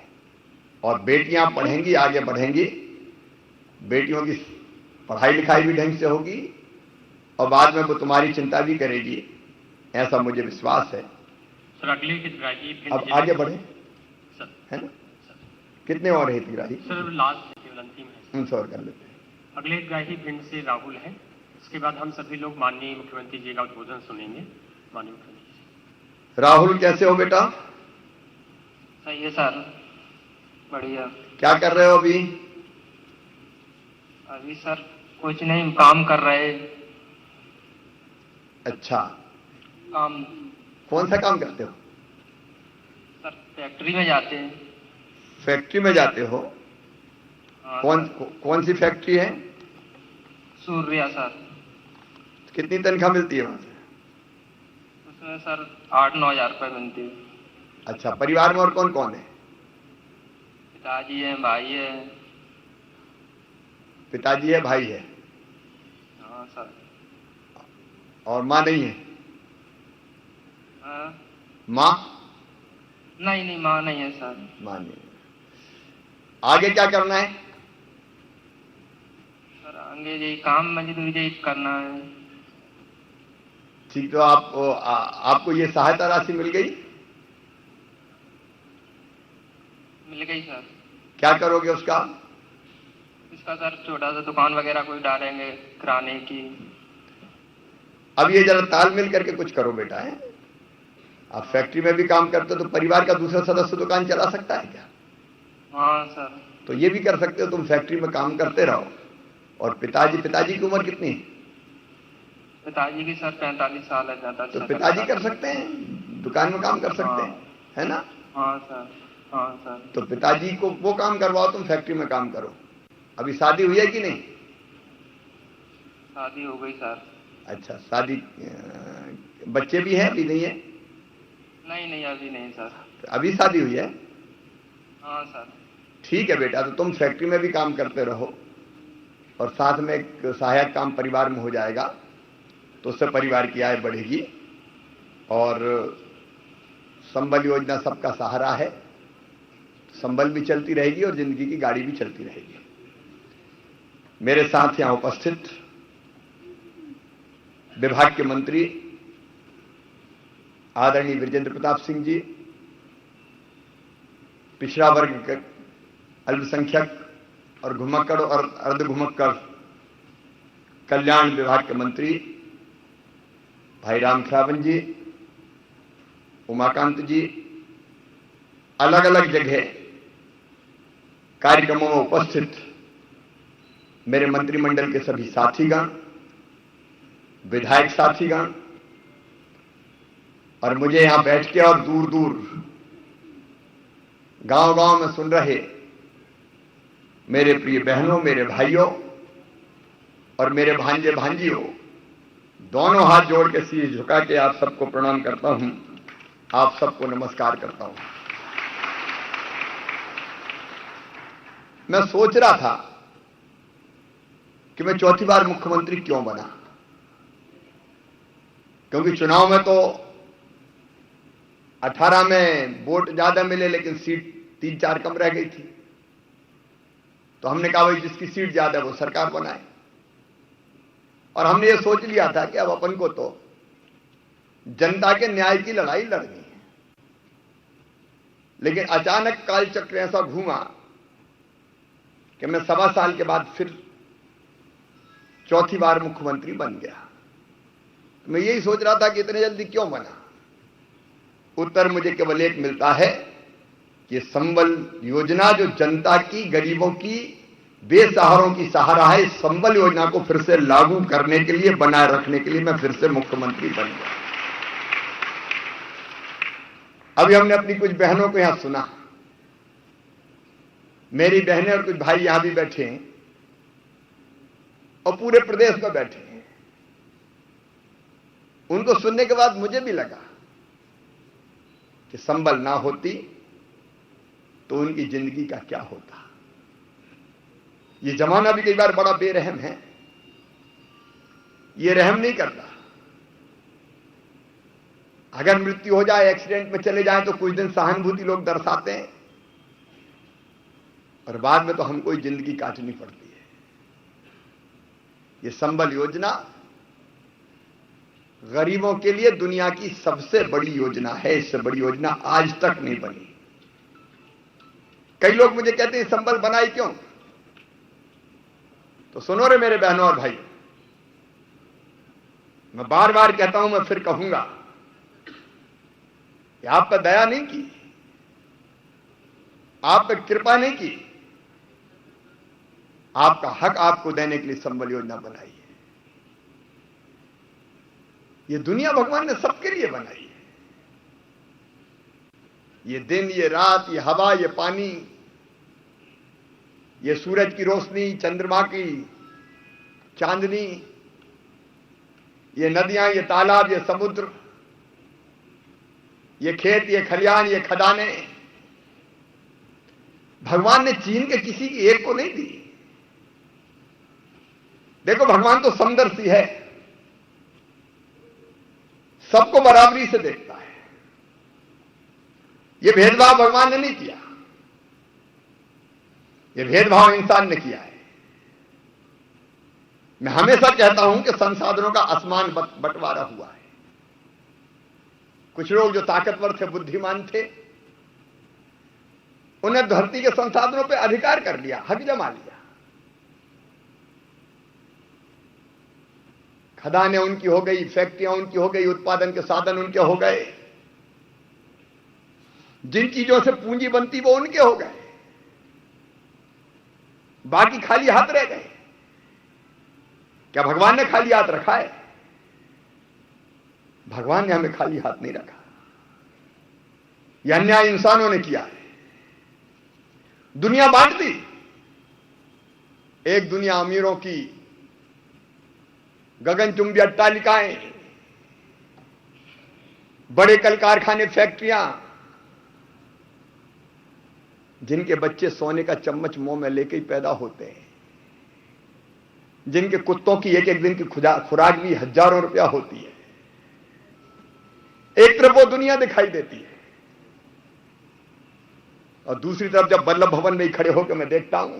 और बेटियां पढ़ेंगी, आगे बढ़ेंगी, बेटियों की पढ़ाई लिखाई भी ढंग से होगी और बाद में वो तुम्हारी चिंता भी करेगी, ऐसा मुझे विश्वास है। सर अगले हितग्राही अब आगे बढ़े, है ना? कितने और है हितग्राही? सर लास्ट केवल अंतिम है, उनसे और कर लेते हैं। अगले हितग्राही भिंड से राहुल है। इसके बाद हम सभी लोग माननीय मुख्यमंत्री जी का उद्बोधन सुनेंगे। माननीय मुख्यमंत्री जी। राहुल कैसे हो बेटा? सही है सर, बढ़िया। क्या कर रहे हो अभी? अभी सर कुछ नहीं, काम कर रहे। अच्छा, काम कौन सा काम करते हो? सर फैक्ट्री में जाते हैं। फैक्ट्री में जाते हो? हाँ, कौन सी फैक्ट्री है? सूर्या सर। कितनी तनख्वाह मिलती है वहां से? उसमें सर 8-9 हजार रुपये मिलती है। अच्छा, परिवार में और कौन कौन है? पिताजी है, भाई है। पिताजी है, भाई है। हाँ सर। और माँ नहीं है? हाँ? माँ? नहीं, माँ नहीं है सर। माँ नहीं है। आगे क्या करना है? सर आगे यही काम मजदूरी यही करना है। ठीक, तो आपको ये सहायता राशि मिल गई? मिल गई सर। क्या करोगे उसका? इसका सर छोटा सा दुकान वगैरह कोई डालेंगे किराने की। अब ये जरा तालमेल करके कुछ करो बेटा, है? आप फैक्ट्री में भी काम करते हो तो परिवार का दूसरा सदस्य दुकान चला सकता है क्या? हाँ सर। तो ये भी कर सकते हो, तुम फैक्ट्री में काम करते रहो। और पिताजी की उम्र कितनी है? पिताजी की सर 45 साल है। तो पिताजी कर सकते हैं, दुकान में काम कर सकते हैं, है ना? हाँ सर। हाँ सर। तो पिताजी को वो काम करवाओ, तुम फैक्ट्री में काम करो। अभी शादी हुई है कि नहीं? शादी हो गई सर। अच्छा, शादी, बच्चे भी हैं? अभी नहीं है? नहीं अभी नहीं सर। अभी शादी हुई है? हाँ सर। ठीक है बेटा, तो तुम फैक्ट्री में भी काम करते रहो और साथ में एक सहायक काम परिवार में हो जाएगा, तो उससे परिवार की आय बढ़ेगी। और संबल योजना सबका सहारा है, संबल भी चलती रहेगी और जिंदगी की गाड़ी भी चलती रहेगी। मेरे साथ यहां उपस्थित विभाग के मंत्री आदरणीय विजेंद्र प्रताप सिंह जी, पिछड़ा वर्ग, अल्पसंख्यक और घुमक्कड़ और अर्ध घुमक्कड़ कल्याण विभाग के मंत्री भाई राम खरावन जी, उमाकांत जी, अलग अलग जगह कार्यक्रमों में उपस्थित मेरे मंत्रिमंडल के सभी साथीगण, विधायक साथीगण, और मुझे यहां बैठ के और दूर दूर गांव गांव में सुन रहे मेरे प्रिय बहनों, मेरे भाइयों और मेरे भांजे भांजियों, दोनों हाथ जोड़ के शीश झुका के आप सबको प्रणाम करता हूं। आप सबको नमस्कार करता हूं। मैं सोच रहा था कि मैं चौथी बार मुख्यमंत्री क्यों बना, क्योंकि चुनाव में तो 18 में वोट ज्यादा मिले लेकिन सीट 3-4 कम रह गई थी। तो हमने कहा भाई जिसकी सीट ज्यादा है वो सरकार बनाए, और हमने ये सोच लिया था कि अब अपन को तो जनता के न्याय की लड़ाई लड़नी है। लेकिन अचानक कालचक्र ऐसा घूमा कि मैं 1.25 साल के बाद फिर चौथी बार मुख्यमंत्री बन गया। मैं यही सोच रहा था कि इतने जल्दी क्यों बना। उत्तर मुझे केवल एक मिलता है कि संबल योजना जो जनता की, गरीबों की, बेसहारों की सहारा है, इस संबल योजना को फिर से लागू करने के लिए, बनाए रखने के लिए मैं फिर से मुख्यमंत्री बन गया। अभी हमने अपनी कुछ बहनों को यहां सुना, मेरी बहनें और कुछ भाई यहां भी बैठे हैं और पूरे प्रदेश में बैठे हैं। उनको सुनने के बाद मुझे भी लगा कि संबल ना होती तो उनकी जिंदगी का क्या होता। ये जमाना भी कई बार बड़ा बेरहम है, ये रहम नहीं करता। अगर मृत्यु हो जाए, एक्सीडेंट में चले जाए तो कुछ दिन सहानुभूति लोग दर्शाते हैं, और बाद में तो हमको ही जिंदगी काटनी पड़ती है। ये संबल योजना गरीबों के लिए दुनिया की सबसे बड़ी योजना है। इससे बड़ी योजना आज तक नहीं बनी। कई लोग मुझे कहते हैं संबल बनाई क्यों, तो सुनो रे मेरे बहनों और भाई, मैं बार बार कहता हूं, मैं फिर कहूंगा कि आप पर दया नहीं की, आप पर कृपा नहीं की, आपका हक आपको देने के लिए संबल योजना बनाई है। ये दुनिया भगवान ने सबके लिए बनाई है। ये दिन, ये रात, ये हवा, ये पानी, ये सूरज की रोशनी, चंद्रमा की चांदनी, ये नदियां, ये तालाब, ये समुद्र, ये खेत, ये खलियान, ये खदानें, भगवान ने चीन के किसी की एक को नहीं दी। देखो भगवान तो समदर्शी है, सबको बराबरी से देखता है। यह भेदभाव भगवान ने नहीं किया, यह भेदभाव इंसान ने किया है। मैं हमेशा कहता हूं कि संसाधनों का असमान बंटवारा हुआ है। कुछ लोग जो ताकतवर थे, बुद्धिमान थे, उन्हें धरती के संसाधनों पर अधिकार कर लिया, हक जमा लिया। खदानें उनकी हो गई, फैक्ट्रियां उनकी हो गई, उत्पादन के साधन उनके हो गए, जिन चीजों से पूंजी बनती वो उनके हो गए, बाकी खाली हाथ रह गए। क्या भगवान ने खाली हाथ रखा है? भगवान ने हमें खाली हाथ नहीं रखा। यह अन्याय इंसानों ने किया है। दुनिया बांट दी। एक दुनिया अमीरों की गगनचुंबी अट्टालिकाएं, बड़े कल कारखाने, फैक्ट्रियां, जिनके बच्चे सोने का चम्मच मुंह में लेके ही पैदा होते हैं, जिनके कुत्तों की एक एक दिन की खुराक भी हजारों रुपया होती है। एक तरफ वो दुनिया दिखाई देती है, और दूसरी तरफ जब वल्लभ भवन में ही खड़े होकर मैं देखता हूं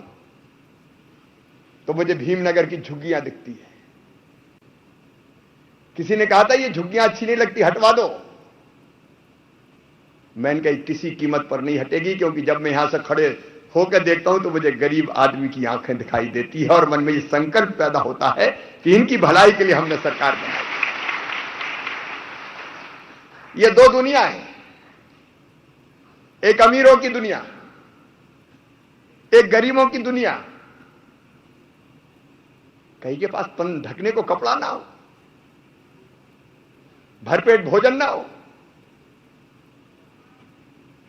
तो मुझे भीमनगर की झुग्गियां दिखती है। किसी ने कहा था ये झुग्गियां अच्छी नहीं लगती, हटवा दो। मैंने कहा किसी कीमत पर नहीं हटेगी, क्योंकि जब मैं यहां से खड़े होकर देखता हूं तो मुझे गरीब आदमी की आंखें दिखाई देती है, और मन में ये संकल्प पैदा होता है कि इनकी भलाई के लिए हमने सरकार बनाई। ये दो दुनिया है, एक अमीरों की दुनिया, एक गरीबों की दुनिया। कहीं के पास ढकने को कपड़ा ना हो, भरपेट भोजन ना हो,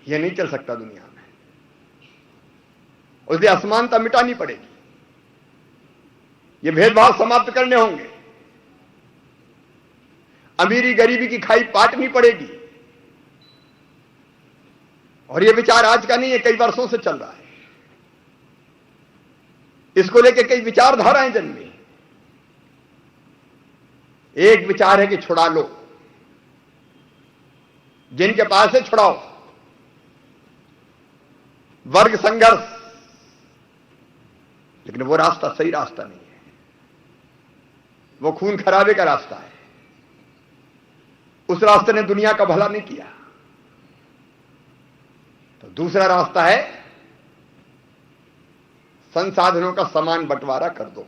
यह नहीं चल सकता दुनिया में। उससे असमानता मिटानी पड़ेगी, ये भेदभाव समाप्त करने होंगे, अमीरी गरीबी की खाई पाटनी पड़ेगी, और ये विचार आज का नहीं है, कई वर्षों से चल रहा है। इसको लेकर कई विचारधाराएं जन्मी। एक विचार है कि छुड़ा लो, जिनके पास है छुड़ाओ। वर्ग संघर्ष, लेकिन वो रास्ता सही रास्ता नहीं है, वो खून खराबे का रास्ता है। उस रास्ते ने दुनिया का भला नहीं किया। तो दूसरा रास्ता है संसाधनों का समान बंटवारा कर दो।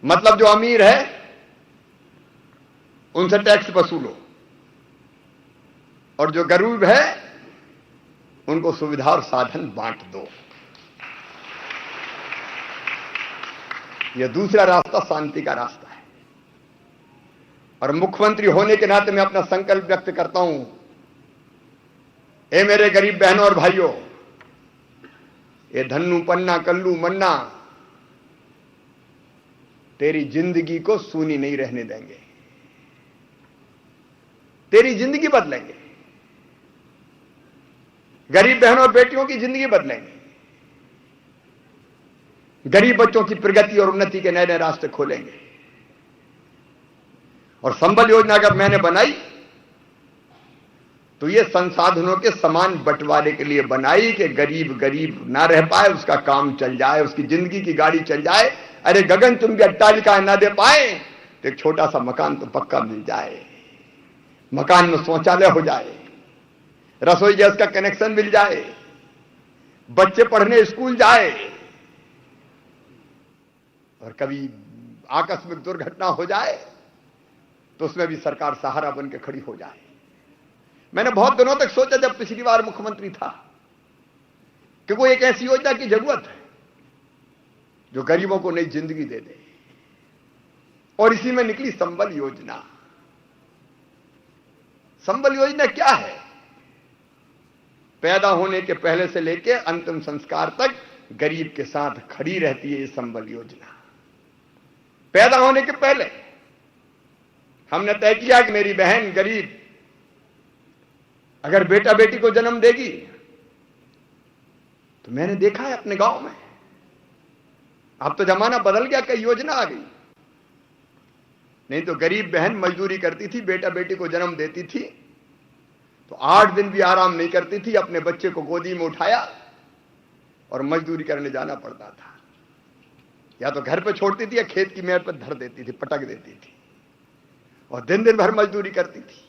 मतलब जो अमीर है उनसे टैक्स वसूलो, और जो गरीब है उनको सुविधा और साधन बांट दो। यह दूसरा रास्ता शांति का रास्ता है। और मुख्यमंत्री होने के नाते मैं अपना संकल्प व्यक्त करता हूं, ए मेरे गरीब बहनों और भाइयों, ये धन्नू पन्ना कल्लू मन्ना तेरी जिंदगी को सूनी नहीं रहने देंगे। तेरी जिंदगी बदलेंगे, गरीब बहनों और बेटियों की जिंदगी बदलेंगे, गरीब बच्चों की प्रगति और उन्नति के नए नए रास्ते खोलेंगे। और संबल योजना अगर मैंने बनाई तो ये संसाधनों के समान बंटवारे के लिए बनाई कि गरीब गरीब ना रह पाए, उसका काम चल जाए, उसकी जिंदगी की गाड़ी चल जाए। अरे गगन तुम भी अट्टालिकाएं ना दे पाए तो एक छोटा सा मकान तो पक्का मिल जाए, मकान में शौचालय हो जाए, रसोई गैस का कनेक्शन मिल जाए, बच्चे पढ़ने स्कूल जाए, और कभी आकस्मिक दुर्घटना हो जाए तो उसमें भी सरकार सहारा बन के खड़ी हो जाए। मैंने बहुत दिनों तक सोचा, जब पिछली बार मुख्यमंत्री था, कि कोई एक ऐसी योजना की जरूरत है जो गरीबों को नई जिंदगी दे दे, और इसी में निकली संबल योजना। संबल योजना क्या है? पैदा होने के पहले से लेकर अंतिम संस्कार तक गरीब के साथ खड़ी रहती है ये संबल योजना। पैदा होने के पहले हमने तय किया कि मेरी बहन गरीब अगर बेटा बेटी को जन्म देगी, तो मैंने देखा है अपने गांव में, अब तो जमाना बदल गया, कई योजना आ गई। नहीं तो गरीब बहन मजदूरी करती थी, बेटा बेटी को जन्म देती थी तो 8 दिन भी आराम नहीं करती थी, अपने बच्चे को गोदी में उठाया और मजदूरी करने जाना पड़ता था। या तो घर पे छोड़ती थी या खेत की मेड़ पर धर देती थी, पटक देती थी, और दिन दिन भर मजदूरी करती थी।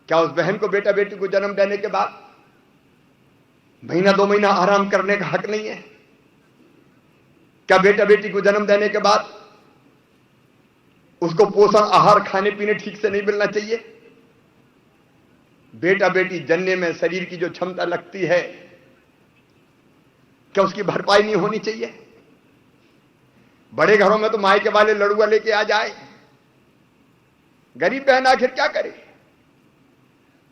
क्या उस बहन को बेटा बेटी को जन्म देने के बाद महीना 2 महीना आराम करने का हक नहीं है? क्या बेटा बेटी को जन्म देने के बाद उसको पोषण आहार खाने पीने ठीक से नहीं मिलना चाहिए? बेटा बेटी जनने में शरीर की जो क्षमता लगती है, क्या उसकी भरपाई नहीं होनी चाहिए? बड़े घरों में तो मायके वाले लड़ुआ लेके आ जाए, गरीब बहन आखिर क्या करे?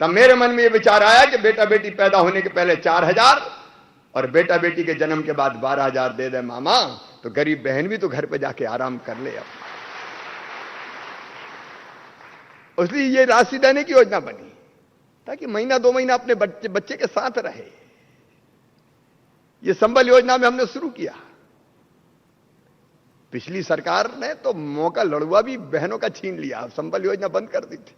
तब मेरे मन में यह विचार आया कि बेटा बेटी पैदा होने के पहले 4000 और बेटा बेटी के जन्म के बाद 12000 दे दे मामा, तो गरीब बहन भी तो घर पे जाके आराम कर ले। इसलिए ये राशि देने की योजना बनी ताकि महीना 2 महीना अपने बच्चे के साथ रहे। ये संबल योजना में हमने शुरू किया। पिछली सरकार ने तो मौका लड़ुआ भी बहनों का छीन लिया, संबल योजना बंद कर दी थी।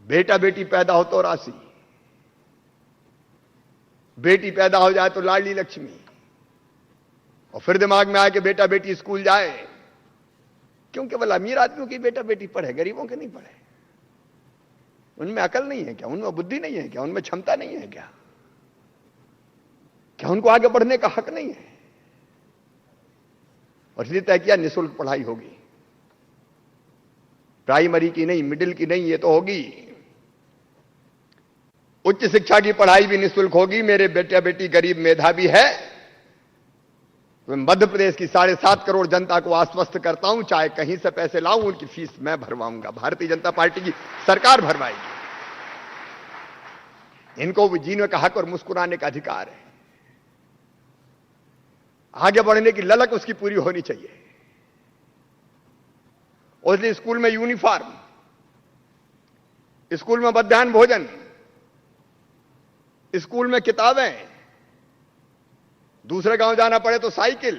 बेटा बेटी पैदा हो तो राशि, बेटी पैदा हो जाए तो लाडली लक्ष्मी, और फिर दिमाग में आए कि बेटा बेटी स्कूल जाए। क्यों केवल अमीर आदमियों की बेटा बेटी पढ़े, गरीबों के नहीं पढ़े? उनमें अकल नहीं है क्या? उनमें बुद्धि नहीं है क्या? उनमें क्षमता नहीं है क्या? क्या उनको आगे बढ़ने का हक नहीं है? और इसलिए तय किया निःशुल्क पढ़ाई होगी, प्राइमरी की नहीं, मिडिल की नहीं, ये तो होगी। उच्च शिक्षा की पढ़ाई भी निःशुल्क होगी। मेरे बेटा बेटी गरीब मेधावी है, तो मैं मध्य प्रदेश की 7.5 करोड़ जनता को आश्वस्त करता हूं, चाहे कहीं से पैसे लाऊं, उनकी फीस मैं भरवाऊंगा, भारतीय जनता पार्टी की सरकार भरवाएगी। इनको भी जीने का हक और मुस्कुराने का अधिकार है। आगे बढ़ने की ललक उसकी पूरी होनी चाहिए। और इसलिए स्कूल में यूनिफॉर्म, स्कूल में मध्याह्न भोजन, स्कूल में किताबें, दूसरे गांव जाना पड़े तो साइकिल,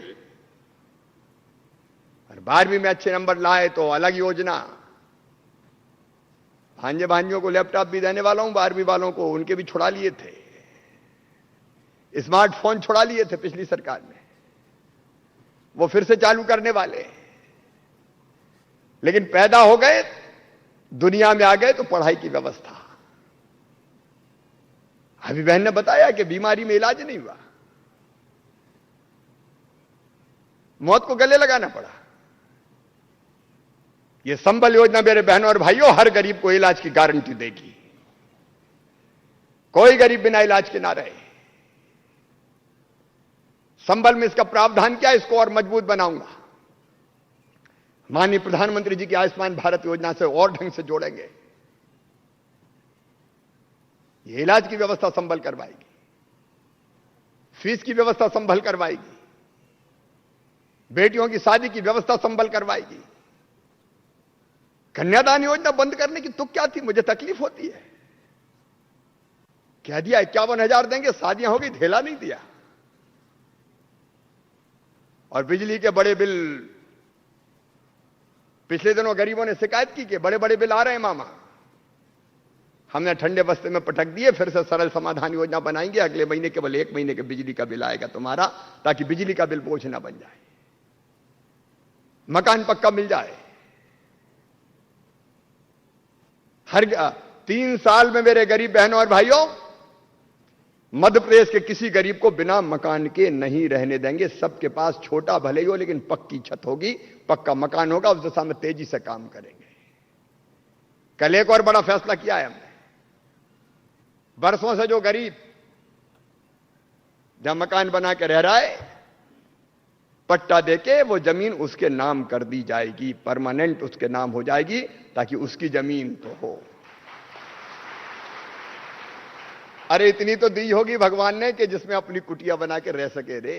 और 12वीं में अच्छे नंबर लाए तो अलग योजना। भांजे भांजियों को लैपटॉप भी देने वाला हूं, 12वीं वालों को उनके भी छुड़ा लिए थे, स्मार्टफोन छुड़ा लिए थे पिछली सरकार ने, वो फिर से चालू करने वाले। लेकिन पैदा हो गए, दुनिया में आ गए तो पढ़ाई की व्यवस्था। अभी बहन ने बताया कि बीमारी में इलाज नहीं हुआ, मौत को गले लगाना पड़ा। यह संबल योजना मेरे बहनों और भाइयों हर गरीब को इलाज की गारंटी देगी। कोई गरीब बिना इलाज के ना रहे। संबल में इसका प्रावधान क्या है, इसको और मजबूत बनाऊंगा। माननीय प्रधानमंत्री जी की आयुष्मान भारत योजना से और ढंग से जोड़ेंगे। ये इलाज की व्यवस्था संभल करवाएगी, फीस की व्यवस्था संभल करवाएगी, बेटियों की शादी की व्यवस्था संभल करवाएगी। कन्यादान योजना बंद करने की तुक क्या थी, मुझे तकलीफ होती है। कह दिया 51,000 देंगे, शादियां होगी, धेला नहीं दिया। और बिजली के बड़े बिल, पिछले दिनों गरीबों ने शिकायत की कि बड़े बड़े बिल आ रहे हैं मामा। हमने ठंडे बस्ते में पटक दिए, फिर से सरल समाधान योजना बनाएंगे। अगले महीने केवल 1 महीने के बिजली का बिल आएगा तुम्हारा, ताकि बिजली का बिल बोझ ना बन जाए, मकान पक्का मिल जाए। हर 3 साल में मेरे गरीब बहनों और भाइयों, मध्य प्रदेश के किसी गरीब को बिना मकान के नहीं रहने देंगे। सबके पास छोटा भले ही हो, लेकिन पक्की छत होगी, पक्का मकान होगा। उस दिशा में तेजी से काम करेंगे। कल एक और बड़ा फैसला किया है हमने। वर्षों से जो गरीब जहां मकान बना के रह रहा है, पट्टा देके वो जमीन उसके नाम कर दी जाएगी, परमानेंट उसके नाम हो जाएगी, ताकि उसकी जमीन तो हो। अरे इतनी तो दी होगी भगवान ने कि जिसमें अपनी कुटिया बना के रह सके रे।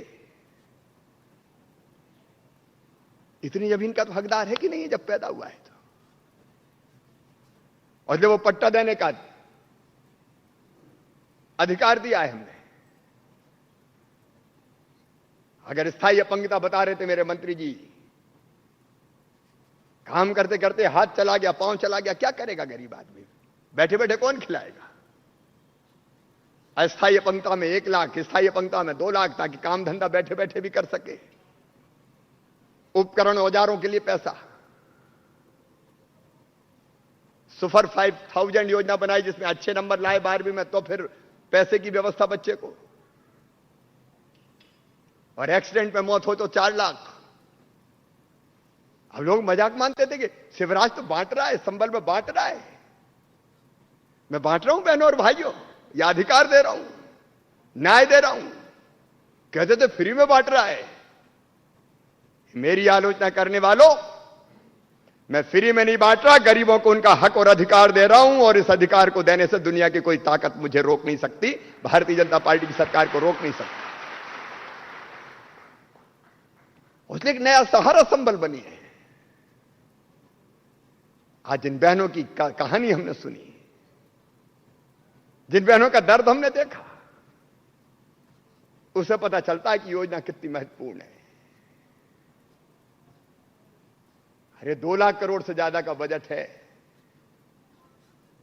इतनी जमीन का तो हकदार है कि नहीं जब पैदा हुआ है तो। और जब वो पट्टा देने का अधिकार दिया है हमने। अगर स्थायी अपंगता बता रहे थे मेरे मंत्री जी, काम करते करते हाथ चला गया, पांव चला गया, क्या करेगा गरीब आदमी? बैठे बैठे कौन खिलाएगा? अस्थायी अपंगता में 1 लाख, स्थायी अपंगता में 2 लाख, ताकि काम धंधा बैठे बैठे भी कर सके। उपकरण औजारों के लिए पैसा। सुपर 5000 योजना बनाई, जिसमें अच्छे नंबर लाए 12वीं में तो फिर पैसे की व्यवस्था बच्चे को। और एक्सीडेंट में मौत हो तो 4 लाख। अब लोग मजाक मानते थे कि शिवराज तो बांट रहा है, संबल में बांट रहा है। मैं बांट रहा हूं बहनों और भाइयों, या अधिकार दे रहा हूं, न्याय दे रहा हूं। कहते थे फ्री में बांट रहा है। मेरी आलोचना करने वालों, मैं फ्री में नहीं बांट रहा, गरीबों को उनका हक और अधिकार दे रहा हूं। और इस अधिकार को देने से दुनिया की कोई ताकत मुझे रोक नहीं सकती, भारतीय जनता पार्टी की सरकार को रोक नहीं सकती। उसने एक नया सहारा संबल बनी है। आज जिन बहनों की कहानी हमने सुनी, जिन बहनों का दर्द हमने देखा, उससे पता चलता है कि योजना कितनी महत्वपूर्ण है। अरे 2 लाख करोड़ से ज्यादा का बजट है।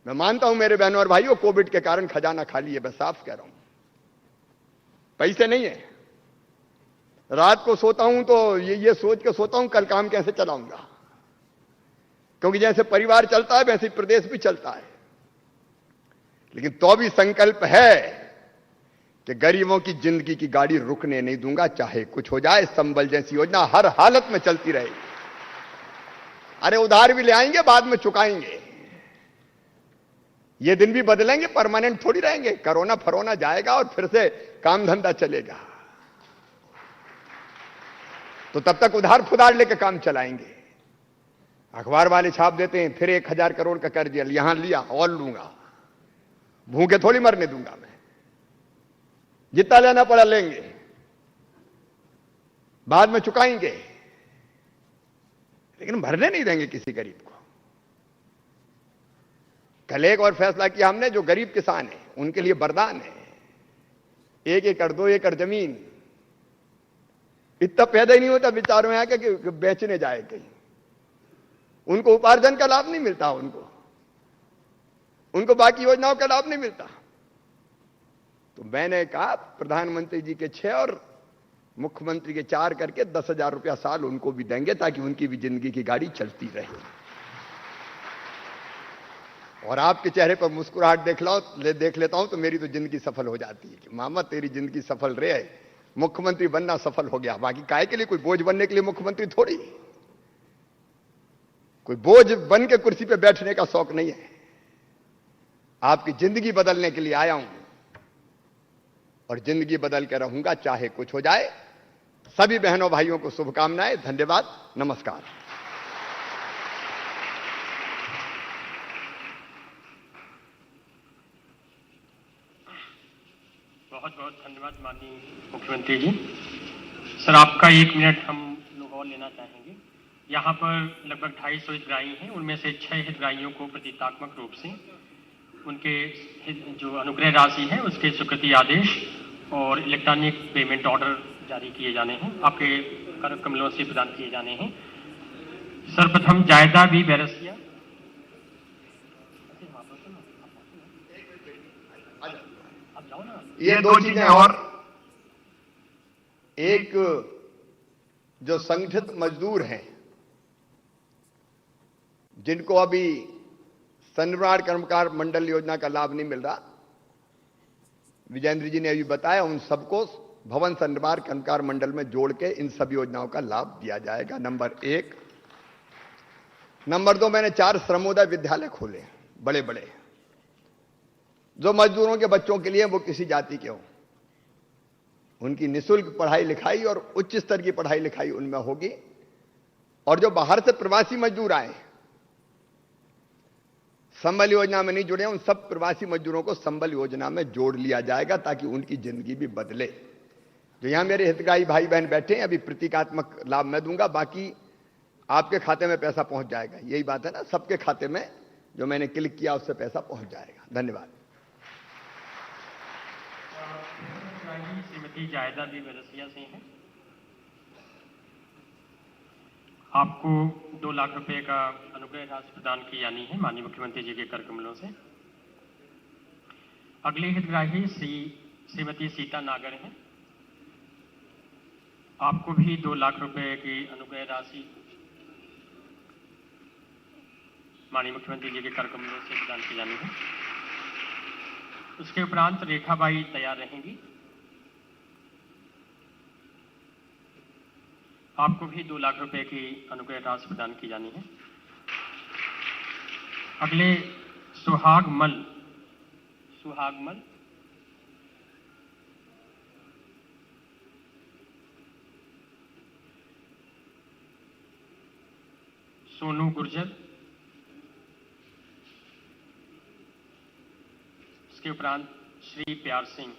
मैं मानता हूं मेरे बहनों और भाइयों, कोविड के कारण खजाना खाली है, मैं साफ कह रहा हूं, पैसे नहीं है। रात को सोता हूं तो ये सोच के सोता हूं कल काम कैसे चलाऊंगा, क्योंकि जैसे परिवार चलता है वैसे प्रदेश भी चलता है। लेकिन तो भी संकल्प है कि गरीबों की जिंदगी की गाड़ी रुकने नहीं दूंगा, चाहे कुछ हो जाए। संबल जैसी योजना हर हालत में चलती रहेगी। अरे उधार भी ले आएंगे, बाद में चुकाएंगे। ये दिन भी बदलेंगे, परमानेंट थोड़ी रहेंगे। कोरोना फरोना जाएगा और फिर से काम धंधा चलेगा, तो तब तक उधार फुधार लेकर काम चलाएंगे। अखबार वाले छाप देते हैं फिर 1000 करोड़ का कर्ज यहां लिया और लूंगा, भूखे थोड़ी मरने दूंगा मैं। जितना लेना पड़ा लेंगे, बाद में चुकाएंगे, लेकिन भरने नहीं देंगे किसी गरीब को। कल एक और फैसला किया हमने, जो गरीब किसान हैं उनके लिए वरदान है। 1 एकड़ 2 एकड़ जमीन इतना पैदा ही नहीं होता बेचारों यहाँ कि बेचने जाए कहीं, उनको उपार्जन का लाभ नहीं मिलता, उनको बाकी योजनाओं का लाभ नहीं मिलता। तो मैंने कहा प्रधानमंत्री जी के 6 और मुख्यमंत्री के 4 करके 10,000 रुपया साल उनको भी देंगे, ताकि उनकी भी जिंदगी की गाड़ी चलती रहे। और आपके चेहरे पर मुस्कुराहट देख लेता हूं तो मेरी तो जिंदगी सफल हो जाती है कि मामा तेरी जिंदगी सफल रहे, मुख्यमंत्री बनना सफल हो गया। बाकी काहे के लिए, कोई बोझ बनने के लिए मुख्यमंत्री थोड़ी, कोई बोझ बन के कुर्सी पे बैठने का शौक नहीं है। आपकी जिंदगी बदलने के लिए आया हूं और जिंदगी बदल के रहूंगा, चाहे कुछ हो जाए। सभी बहनों भाइयों को शुभकामनाएं, धन्यवाद, नमस्कार। बहुत बहुत धन्यवाद माननीय मुख्यमंत्री जी। सर, आपका 1 मिनट हम लोग और लेना चाहेंगे। यहाँ पर लगभग 250 हितग्राही हैं, उनमें से 6 हितग्राहियों को प्रतीकात्मक रूप से उनके जो अनुग्रह राशि है उसके स्वीकृति आदेश और इलेक्ट्रॉनिक पेमेंट ऑर्डर जारी किए जाने हैं, आपके कर कमलों से प्रदान किए जाने हैं। सर्वप्रथम जायदा बी बैरसिया। ये 2 चीजें और, एक जो संगठित मजदूर हैं जिनको अभी संनिर्माण कर्मकार मंडल योजना का लाभ नहीं मिल रहा, विजेंद्र जी ने अभी बताया, उन सबको भवन संनिर्माण कर्मकार मंडल में जोड़ के इन सभी योजनाओं का लाभ दिया जाएगा, नंबर 1। नंबर 2, मैंने 4 श्रमोदय विद्यालय खोले, बड़े बड़े, जो मजदूरों के बच्चों के लिए, वो किसी जाति के हों, उनकी निःशुल्क पढ़ाई लिखाई और उच्च स्तर की पढ़ाई लिखाई उनमें होगी। और जो बाहर से प्रवासी मजदूर आए, संबल योजना में नहीं जुड़े, उन सब प्रवासी मजदूरों को संबल योजना में जोड़ लिया जाएगा, ताकि उनकी जिंदगी भी बदले। जो यहां मेरे हितग्राही भाई बहन बैठे हैं, अभी प्रतीकात्मक लाभ मैं दूंगा, बाकी आपके खाते में पैसा पहुंच जाएगा। यही बात है ना, सबके खाते में जो मैंने क्लिक किया उससे पैसा पहुंच जाएगा। धन्यवाद। श्रीमती जायदा बी बैरसिया से हैं। आपको 2 लाख रुपए का अनुग्रह राशि प्रदान की जानी है माननीय मुख्यमंत्री जी के कर कमलों से। अगले हितग्राही श्रीमती सीता नागर हैं। आपको भी 2 लाख रुपए की अनुग्रह राशि माननीय मुख्यमंत्री जी के कर कमलों से प्रदान की जानी है। उसके उपरांत रेखाबाई तैयार रहेंगी। आपको भी 2 लाख रुपए की अनुग्रह राशि प्रदान की जानी है। अगले सुहागमल सोनू गुर्जर, इसके उपरांत श्री प्यार सिंह,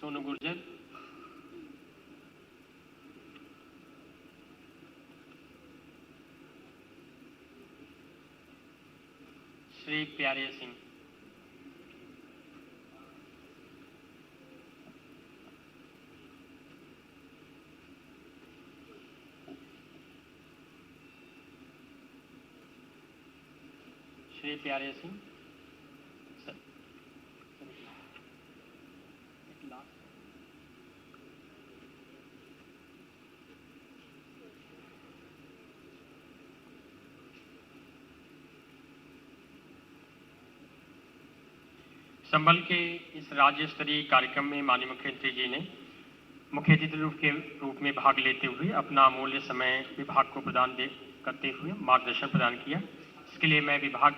सोनू गुर्जर, श्री प्यारे सिंह, श्री प्यारे सिंह, संबल के इस राज्य स्तरीय कार्यक्रम में माननीय मुख्यमंत्री जी ने मुख्य अतिथि के रूप में भाग लेते हुए अपना अमूल्य समय विभाग को करते हुए मार्गदर्शन प्रदान किया। इसके लिए मैं विभाग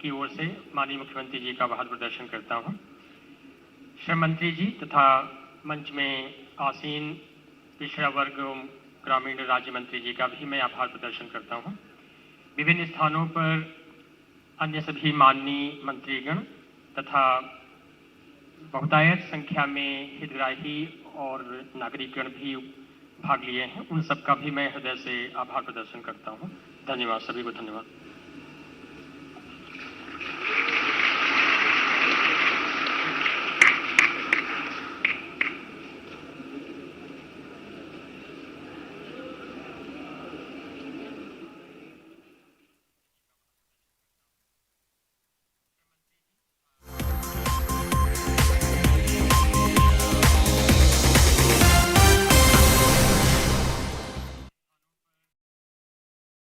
की ओर से माननीय मुख्यमंत्री जी का आभार प्रदर्शन करता हूं। श्रम मंत्री जी तथा मंच में आसीन पिछड़ा वर्ग एवं ग्रामीण राज्य मंत्री जी का भी मैं आभार प्रदर्शन करता हूं। विभिन्न स्थानों पर अन्य सभी माननीय मंत्रीगण तथा बहुतायत संख्या में हितग्राही और नागरिकगण भी भाग लिए हैं, उन सबका भी मैं हृदय से आभार प्रदर्शन करता हूं। धन्यवाद, सभी को धन्यवाद।